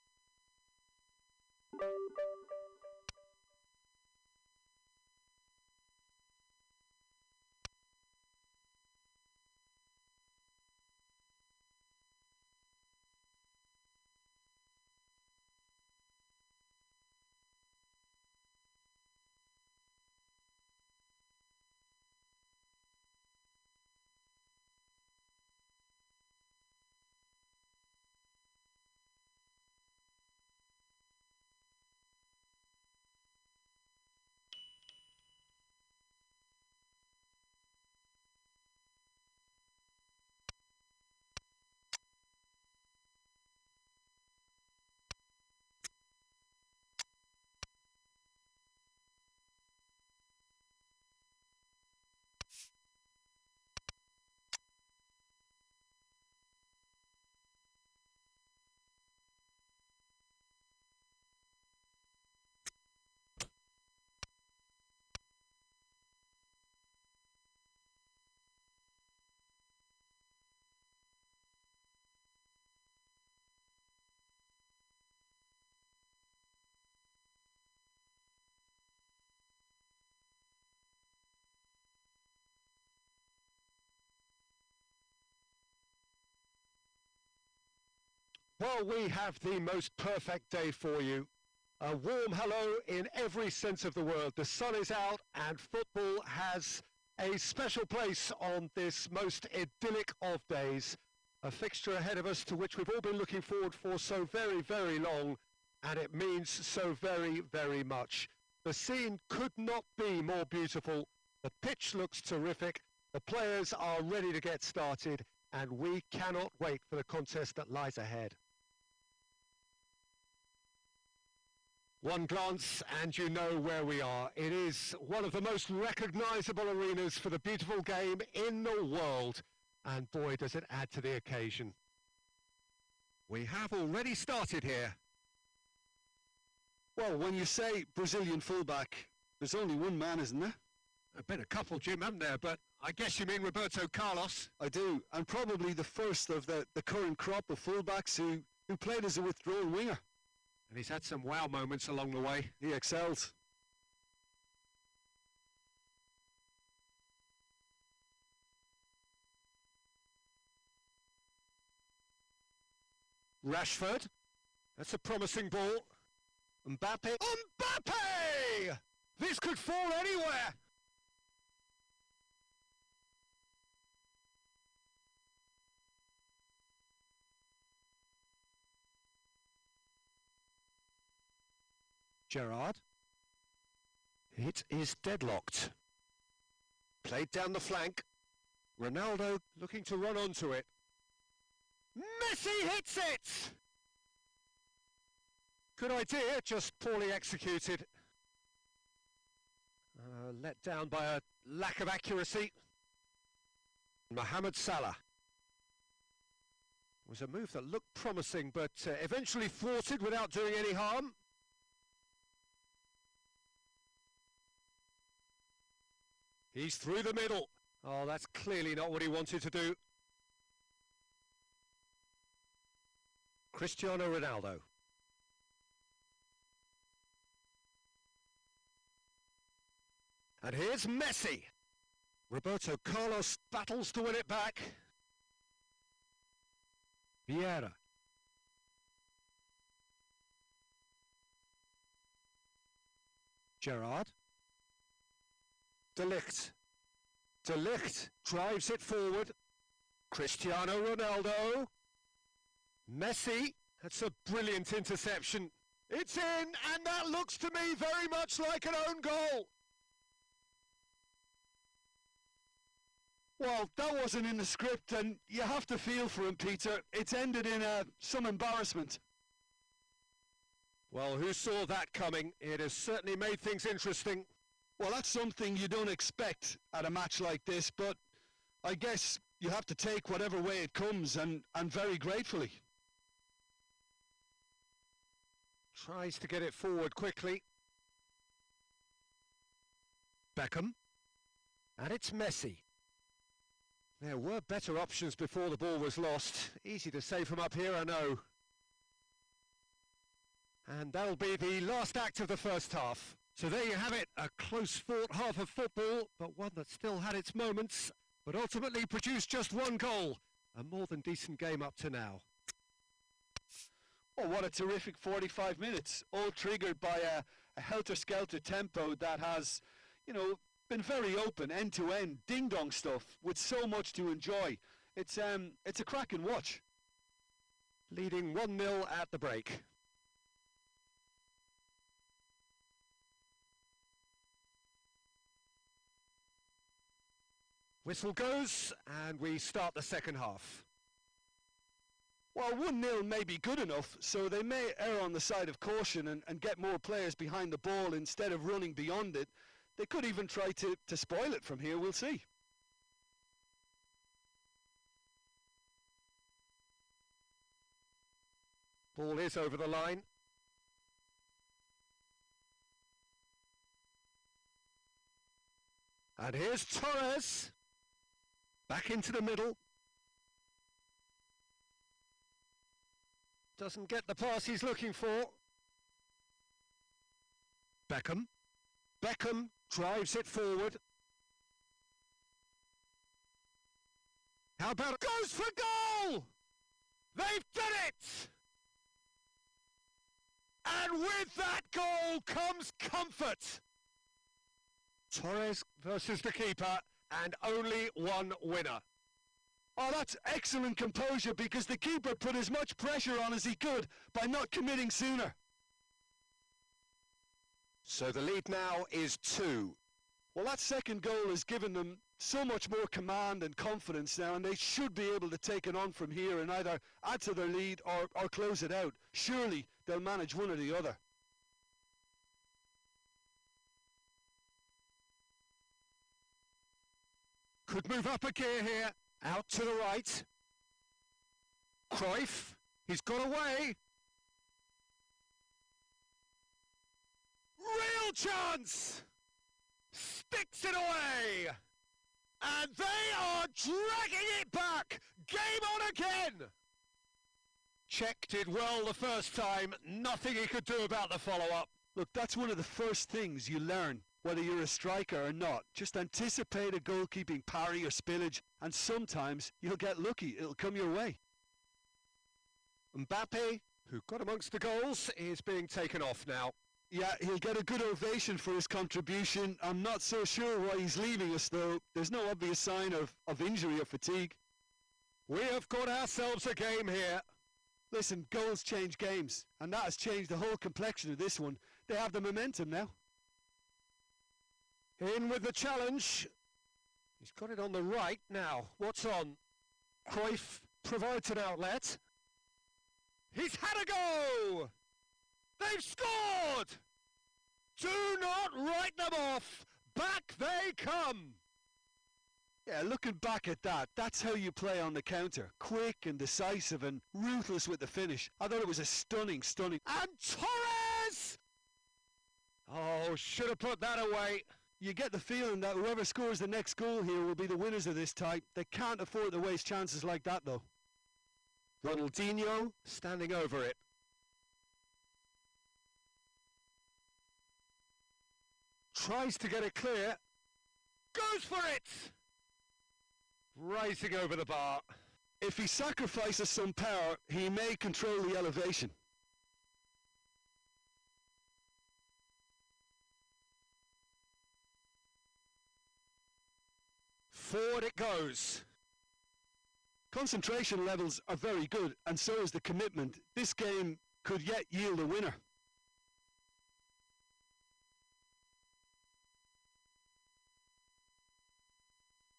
Well, we have the most perfect day for you. A warm hello in every sense of the word. The sun is out and football has a special place on this most idyllic of days. A fixture ahead of us to which we've all been looking forward for so very, very long, and it means so very, very much. The scene could not be more beautiful. The The pitch looks terrific. The players are ready to get started, and we cannot wait for the contest that lies ahead. One glance and you know where we are. It is one of the most recognizable arenas for the beautiful game in the world. And boy, does it add to the occasion. We have already started here. Well, when you say Brazilian fullback, there's only one man, isn't there? There's been a couple, Jim, haven't there? But I guess you mean Roberto Carlos. I do, and probably the first of the current crop of fullbacks who played as a withdrawal winger. And he's had some wow moments along the way. He excels. Rashford. That's a promising ball. Mbappe. Mbappe! This could fall anywhere. Gerrard. It is deadlocked. Played down the flank. Ronaldo looking to run onto it. Messi hits it! Good idea, just poorly executed. Let down by a lack of accuracy. Mohamed Salah. It was a move that looked promising, but eventually thwarted without doing any harm. He's through the middle. Oh, that's clearly not what he wanted to do. Cristiano Ronaldo. And here's Messi. Roberto Carlos battles to win it back. Vieira. Gerrard. De Ligt. De Ligt drives it forward. Cristiano Ronaldo. Messi. That's a brilliant interception. It's in, and that looks to me very much like an own goal. Well, that wasn't in the script, and you have to feel for him, Peter. It's ended in some embarrassment. Well, who saw that coming? It has certainly made things interesting. Well, that's something you don't expect at a match like this, but I guess you have to take whatever way it comes, and very gratefully. Tries to get it forward quickly. Beckham. And it's Messi. There were better options before the ball was lost. Easy to say from up here, I know. And that'll be the last act of the first half. So there you have it, a close-fought half of football, but one that still had its moments, but ultimately produced just one goal. A more than decent game up to now. Oh, what a terrific 45 minutes, all triggered by a helter-skelter tempo that has, you know, been very open, end-to-end, ding-dong stuff with so much to enjoy. It's a cracking watch. Leading 1-0 at the break. Whistle goes, and we start the second half. Well, 1-0 may be good enough, so they may err on the side of caution and get more players behind the ball instead of running beyond it. They could even try to spoil it from here, we'll see. Ball is over the line. And here's Torres. Back into the middle. Doesn't get the pass he's looking for. Beckham. Beckham drives it forward. How about it? Goes for goal! They've done it! And with that goal comes comfort. Torres versus the keeper, and only one winner. Oh, that's excellent composure because the keeper put as much pressure on as he could by not committing sooner. So the lead now is 2. Well, that second goal has given them so much more command and confidence now, and they should be able to take it on from here and either add to their lead or close it out. Surely they'll manage one or the other. Could move up a gear here. Out to the right. Cruyff. He's got away. Real chance! Sticks it away! And they are dragging it back! Game on again! Czech did well the first time. Nothing he could do about the follow-up. Look, that's one of the first things you learn, whether you're a striker or not. Just anticipate a goalkeeping parry or spillage, and sometimes you'll get lucky. It'll come your way. Mbappe, who got amongst the goals, is being taken off now. Yeah, he'll get a good ovation for his contribution. I'm not so sure why he's leaving us, though. There's no obvious sign of injury or fatigue. We have got ourselves a game here. Listen, goals change games, and that has changed the whole complexion of this one. They have the momentum now. In with the challenge. He's got it on the right now. What's on? Cruyff provides an outlet. He's had a go! They've scored! Do not write them off. Back they come. Yeah, looking back at that, that's how you play on the counter. Quick and decisive and ruthless with the finish. I thought it was a stunning. And Torres! Oh, should have put that away. You get the feeling that whoever scores the next goal here will be the winners of this type. They can't afford to waste chances like that, though. Ronaldinho standing over it. Tries to get it clear. Goes for it! Rising over the bar. If he sacrifices some power, he may control the elevation. Forward it goes. Concentration levels are very good, and so is the commitment. This game could yet yield a winner.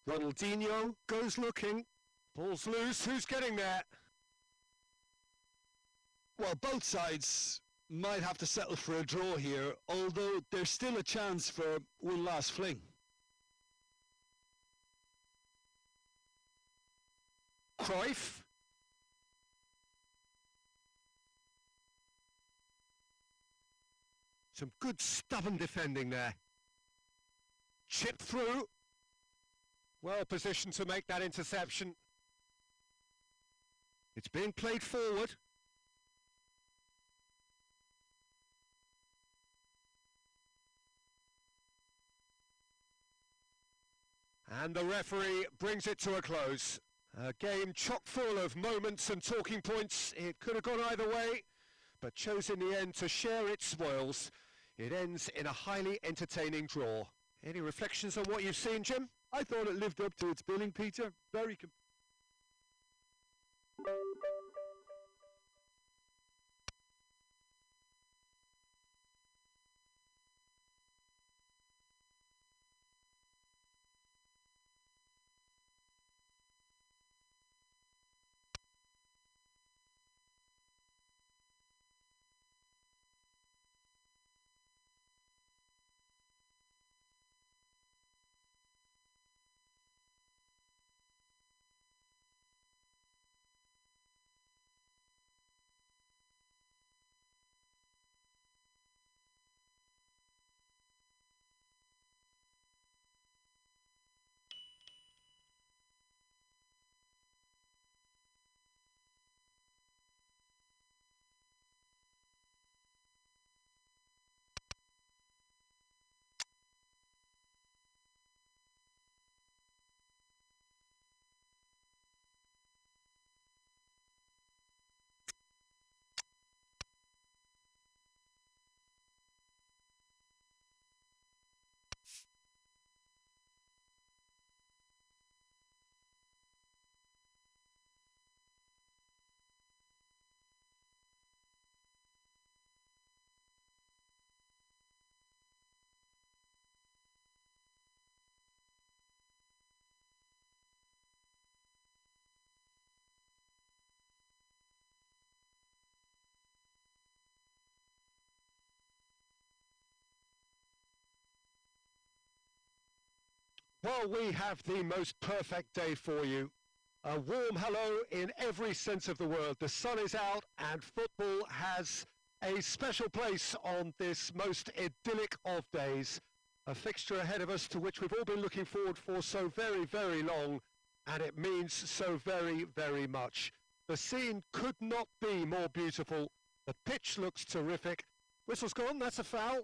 Ronaldinho goes looking. Ball's loose. Who's getting there? Well, both sides might have to settle for a draw here, although there's still a chance for one last fling. Cruyff. Some good stubborn defending there. Chip through. Well positioned to make that interception. It's being played forward. And the referee brings it to a close. A game chock full of moments and talking points. It could have gone either way, but chose in the end to share its spoils. It ends in a highly entertaining draw. Any reflections on what you've seen, Jim? I thought it lived up to its billing, Peter. Very Well, we have the most perfect day for you. A warm hello in every sense of the word. The sun is out and football has a special place on this most idyllic of days. A fixture ahead of us to which we've all been looking forward for so very, very long, and it means so very, very much. The scene could not be more beautiful. The pitch looks terrific. Whistle's gone, that's a foul.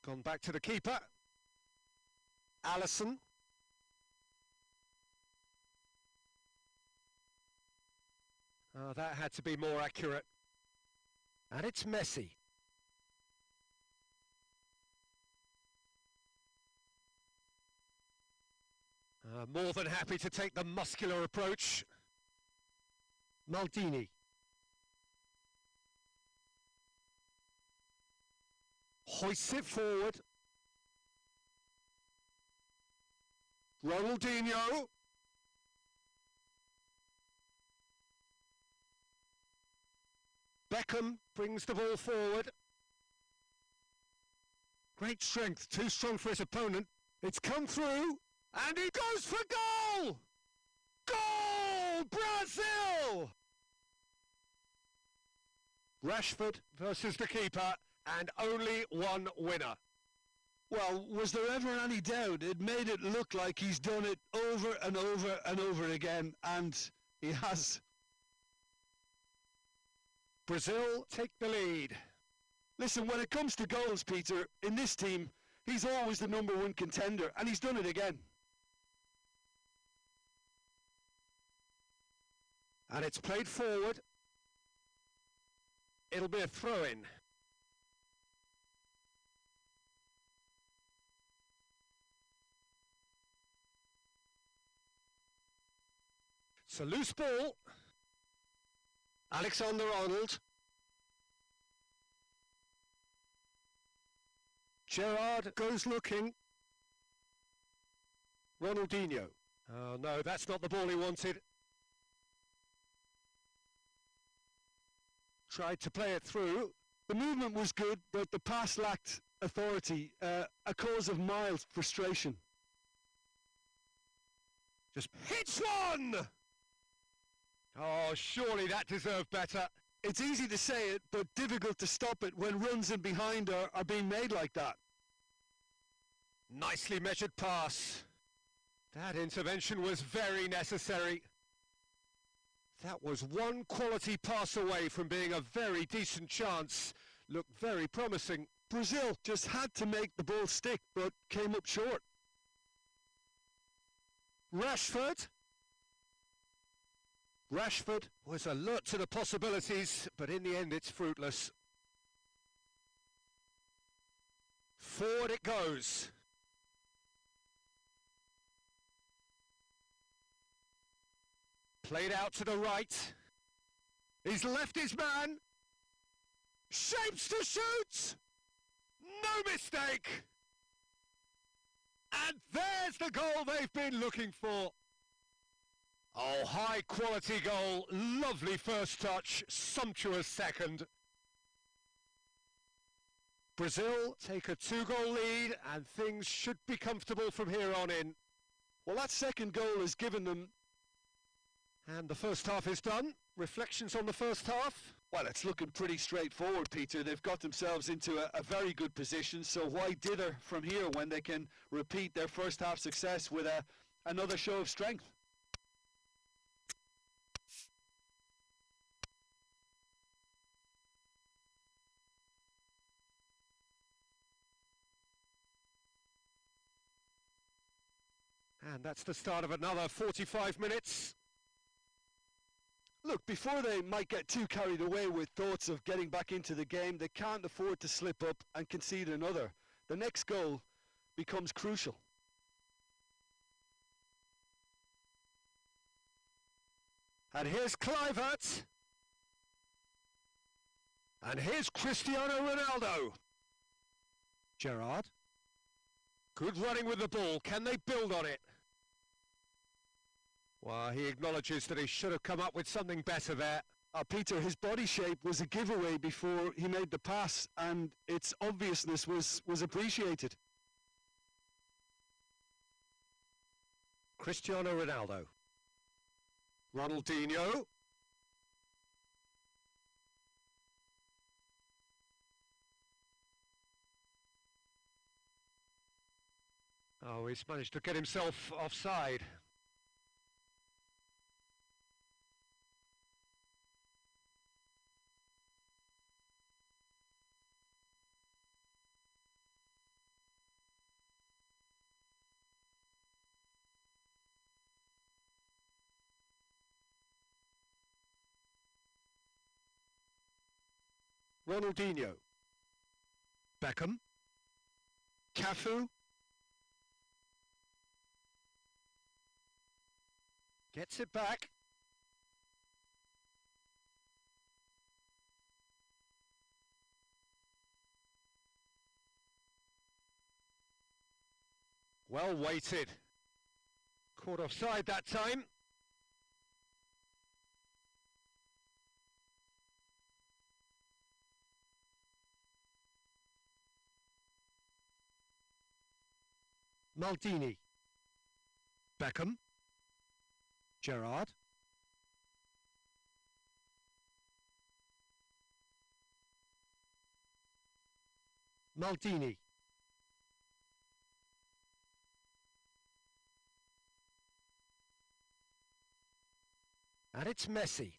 Gone back to the keeper. Allison. Oh, that had to be more accurate. And it's Messi. More than happy to take the muscular approach. Maldini. Hoists it forward. Ronaldinho. Beckham brings the ball forward. Great strength, too strong for his opponent. It's come through, and he goes for goal! Goal! Brazil! Rashford versus the keeper, and only one winner. Well, was there ever any doubt? It made it look like he's done it over and over and over again, and he has. Brazil take the lead. Listen, when it comes to goals, Peter, in this team, he's always the number one contender, and he's done it again. And it's played forward. It'll be a throw-in. It's a loose ball. Alexander-Arnold. Gerrard goes looking. Ronaldinho. Oh no, that's not the ball he wanted. Tried to play it through. The movement was good, but the pass lacked authority, a cause of mild frustration. Just hits one! Oh, surely that deserved better. It's easy to say it, but difficult to stop it when runs in behind are being made like that. Nicely measured pass. That intervention was very necessary. That was one quality pass away from being a very decent chance. Looked very promising. Brazil just had to make the ball stick, but came up short. Rashford. Rashford was alert to the possibilities, but in the end it's fruitless. Forward it goes. Played out to the right. He's left his man. Shapes to shoot. No mistake. And there's the goal they've been looking for. Oh, high quality goal. Lovely first touch. Sumptuous second. Brazil take a 2-goal lead and things should be comfortable from here on in. Well, that second goal has given them. And the first half is done. Reflections on the first half? Well, it's looking pretty straightforward, Peter. They've got themselves into a very good position, so why dither from here when they can repeat their first half success with another show of strength? And that's the start of another 45 minutes. Look, before they might get too carried away with thoughts of getting back into the game, they can't afford to slip up and concede another. The next goal becomes crucial. And here's Kluivert. And here's Cristiano Ronaldo. Gerrard. Good running with the ball. Can they build on it? Well, he acknowledges that he should have come up with something better there. Peter, his body shape was a giveaway before he made the pass, and its obviousness was appreciated. Cristiano Ronaldo. Ronaldinho. Oh, he's managed to get himself offside. Ronaldinho. Beckham. Cafu. Gets it back. Well weighted. Caught offside that time. Maldini. Beckham. Gerrard. Maldini. And it's Messi.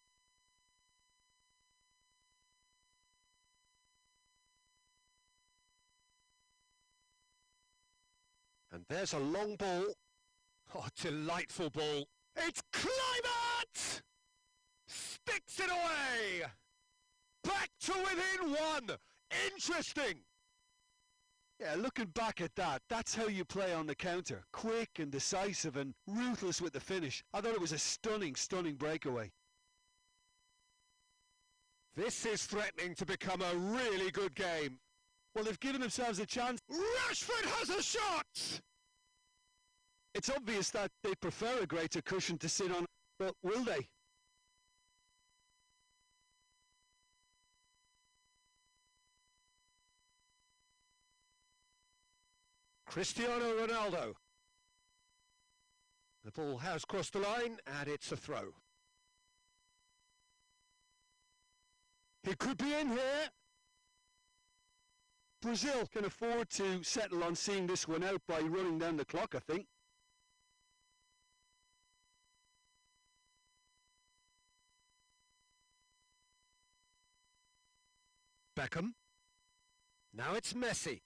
And there's a long ball. Oh, delightful ball. It's Kluivert! Sticks it away! Back to within one! Interesting! Yeah, looking back at that, that's how you play on the counter. Quick and decisive and ruthless with the finish. I thought it was a stunning, stunning breakaway. This is threatening to become a really good game. Well, they've given themselves a chance. Rashford has a shot! It's obvious that they prefer a greater cushion to sit on, but will they? Cristiano Ronaldo. The ball has crossed the line, and it's a throw. He could be in here. Brazil can afford to settle on seeing this one out by running down the clock, I think. Beckham. Now it's Messi.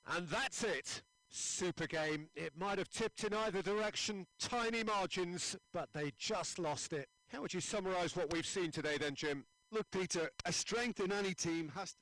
And that's it. Super game. It might have tipped in either direction, tiny margins, but they just lost it. How would you summarise what we've seen today then, Jim? Look, Peter, a strength in any team has to...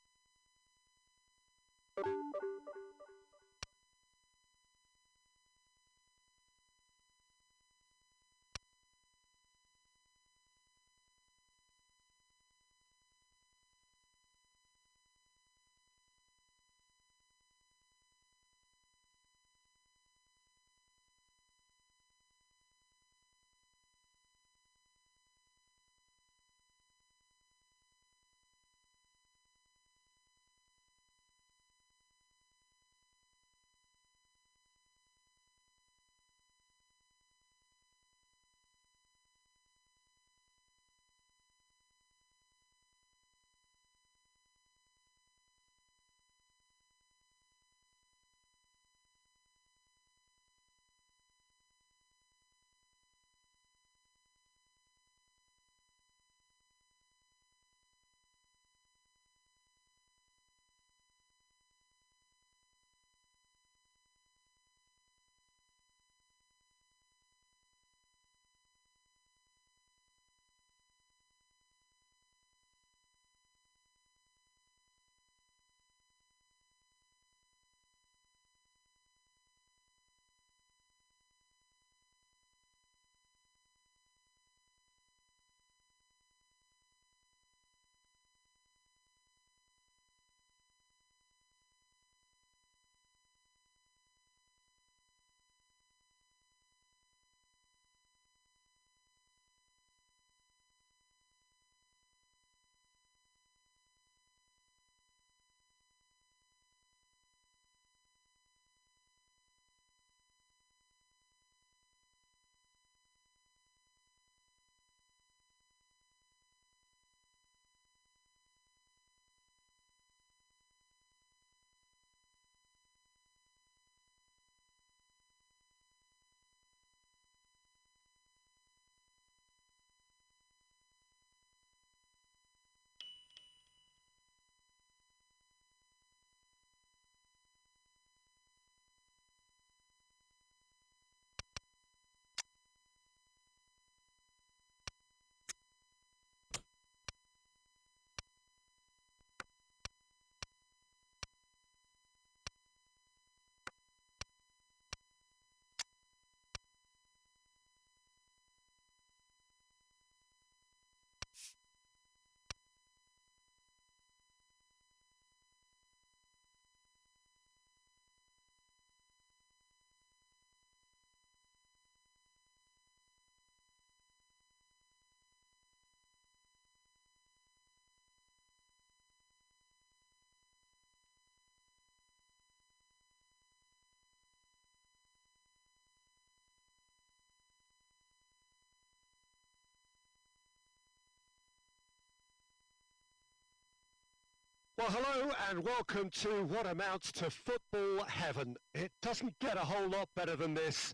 Well, hello and welcome to what amounts to football heaven. It doesn't get a whole lot better than this.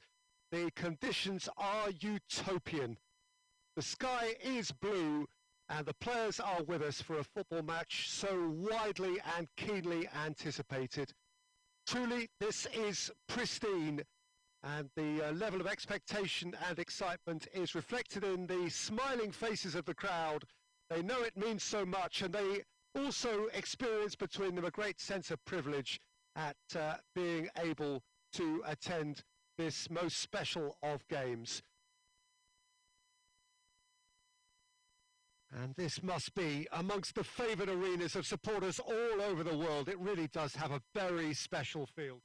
The conditions are utopian. The sky is blue and the players are with us for a football match so widely and keenly anticipated. Truly, this is pristine, and the level of expectation and excitement is reflected in the smiling faces of the crowd. They know it means so much, and they also experience between them a great sense of privilege at being able to attend this most special of games. And this must be amongst the favoured arenas of supporters all over the world. It really does have a very special feel.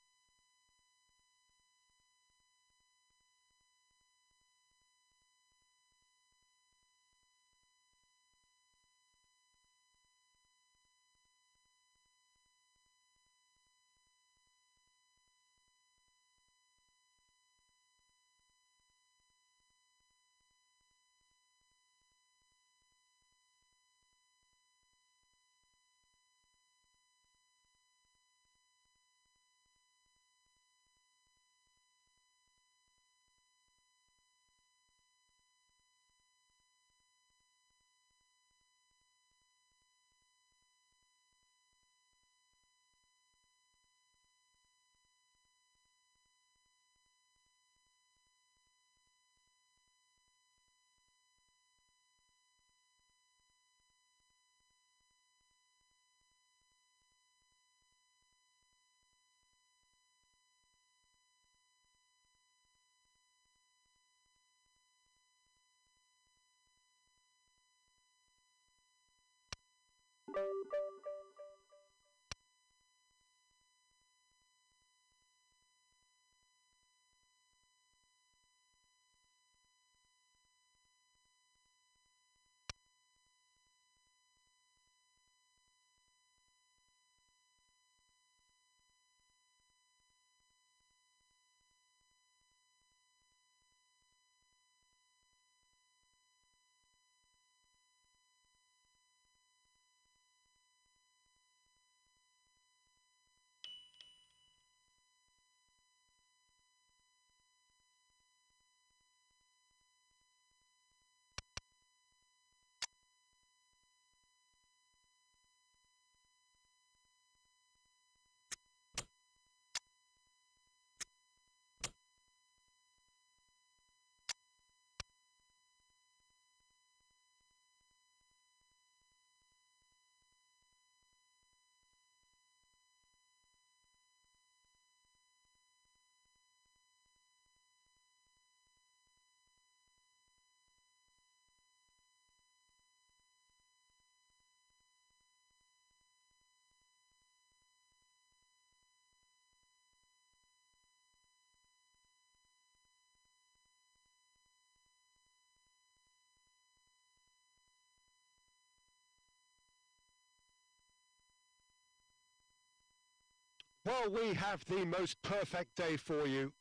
Well, we have the most perfect day for you.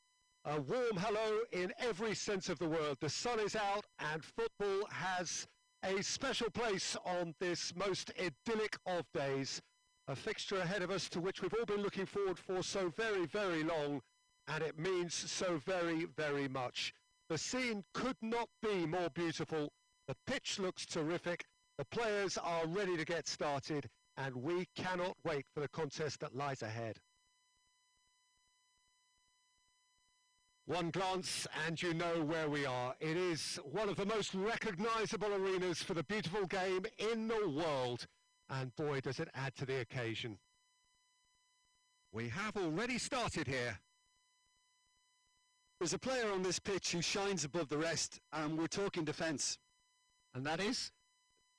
A warm hello in every sense of the word. The sun is out and football has a special place on this most idyllic of days. A fixture ahead of us to which we've all been looking forward for so very, very long, and it means so very, very much. The scene could not be more beautiful. The pitch looks terrific. The players are ready to get started, and we cannot wait for the contest that lies ahead. One glance and you know where we are. It is one of the most recognisable arenas for the beautiful game in the world. And boy, does it add to the occasion. We have already started here. There's a player on this pitch who shines above the rest, and we're talking defence. And that is?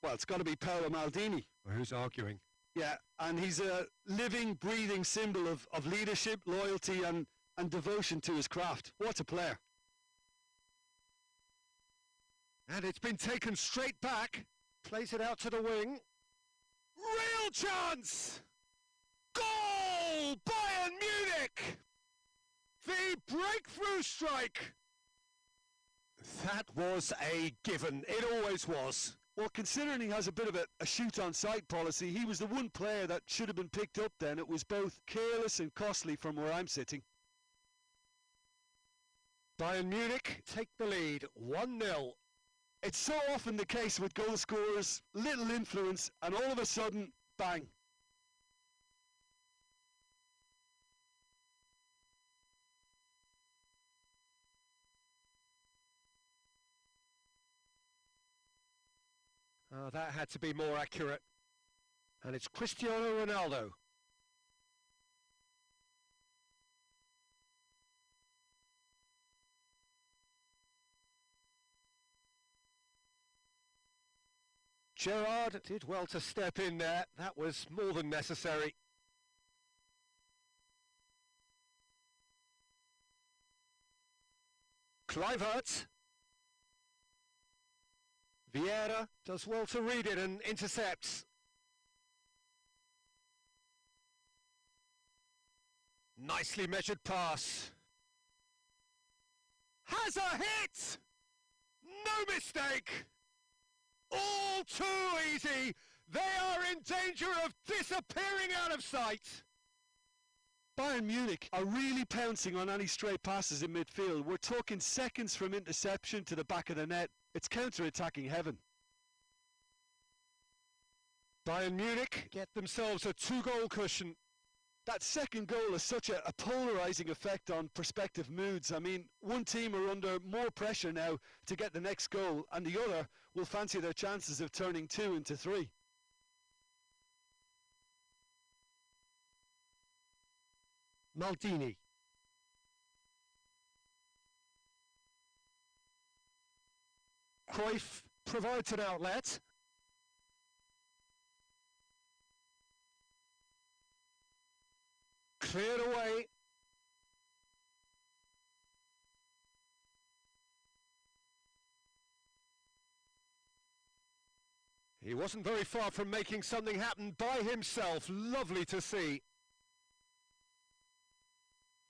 Well, it's got to be Paolo Maldini. Who's arguing? Yeah, and he's a living, breathing symbol of leadership, loyalty and devotion to his craft. What a player. And it's been taken straight back. Plays it out to the wing. Real chance! Goal! Bayern Munich! The breakthrough strike! That was a given. It always was. Well, considering he has a bit of a shoot-on-sight policy, he was the one player that should have been picked up then. It was both careless and costly from where I'm sitting. Bayern Munich take the lead, 1-0. It's so often the case with goal scorers, little influence, and all of a sudden, bang. Oh, that had to be more accurate. And it's Cristiano Ronaldo. Gerrard did well to step in there. That was more than necessary. Kluivert. Vieira does well to read it and intercepts. Nicely measured pass. Has a hit! No mistake! All too easy! They are in danger of disappearing out of sight! Bayern Munich are really pouncing on any stray passes in midfield. We're talking seconds from interception to the back of the net. It's counter-attacking heaven. Bayern Munich get themselves a 2-goal cushion. That second goal has such a polarising effect on prospective moods. I mean, one team are under more pressure now to get the next goal, and the other will fancy their chances of turning 2 into 3. Maldini. Cruyff provides an outlet. Cleared away. He wasn't very far from making something happen by himself. Lovely to see.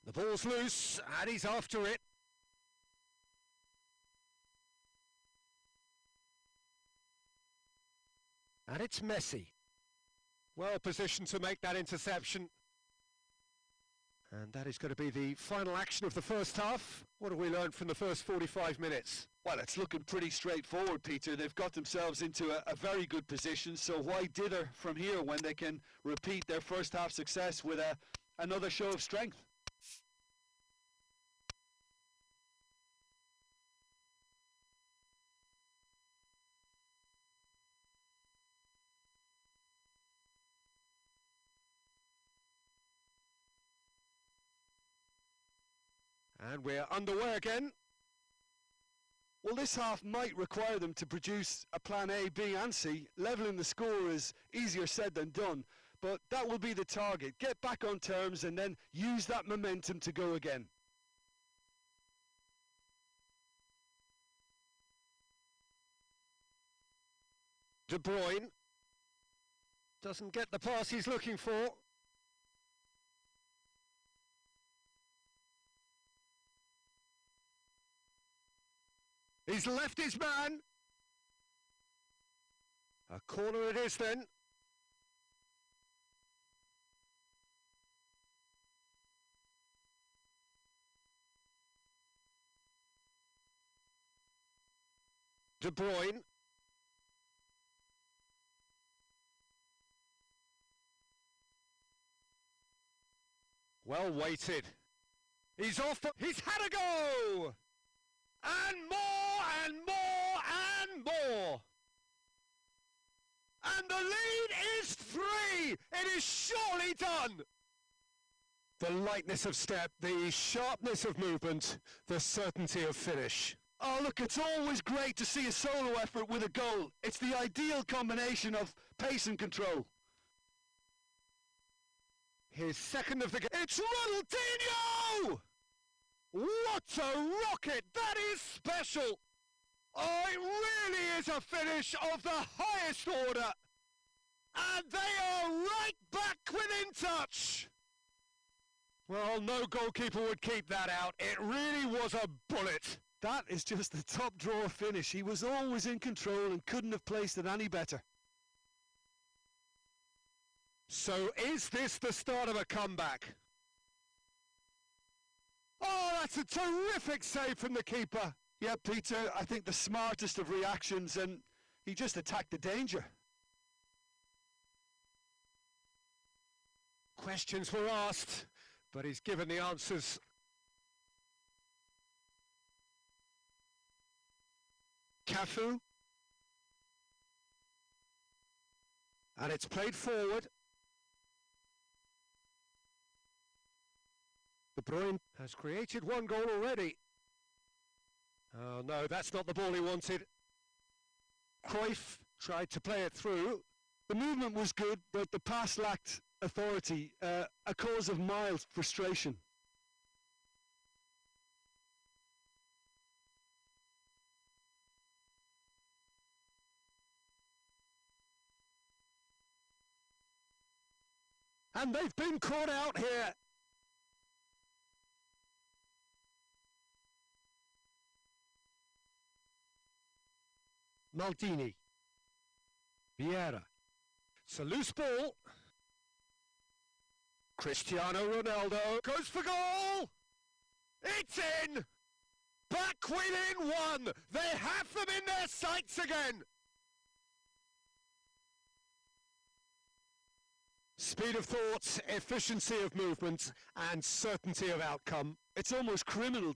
The ball's loose and he's after it. And it's Messi. Well positioned to make that interception. And that is going to be the final action of the first half. What have we learned from the first 45 minutes? Well, it's looking pretty straightforward, Peter. They've got themselves into a very good position, so why dither from here when they can repeat their first half success with another show of strength? And we're underway again. Well, this half might require them to produce a plan A, B and C. Levelling the score is easier said than done, but that will be the target. Get back on terms and then use that momentum to go again. De Bruyne doesn't get the pass he's looking for. He's left his man. A corner it is then. De Bruyne. Well weighted. He's off. He's had a go! And more and more and more. And the lead is 3. It is surely done. The lightness of step, the sharpness of movement, the certainty of finish. Oh, look, it's always great to see a solo effort with a goal. It's the ideal combination of pace and control. His second of the game. It's Ronaldinho! What a rocket! That is special! Oh, it really is a finish of the highest order! And they are right back within touch! Well, no goalkeeper would keep that out. It really was a bullet. That is just the top drawer finish. He was always in control and couldn't have placed it any better. So is this the start of a comeback? Oh, that's a terrific save from the keeper. Yeah, Peter, I think the smartest of reactions, and he just attacked the danger. Questions were asked, but he's given the answers. Cafu. And it's played forward. De Bruyne has created one goal already. Oh no, that's not the ball he wanted. Cruyff tried to play it through. The movement was good, but the pass lacked authority, a cause of mild frustration. And they've been caught out here. Maldini. Vieira. It's a loose ball. Cristiano Ronaldo goes for goal! It's in! Back within one! They have them in their sights again! Speed of thought, efficiency of movement, and certainty of outcome. It's almost criminal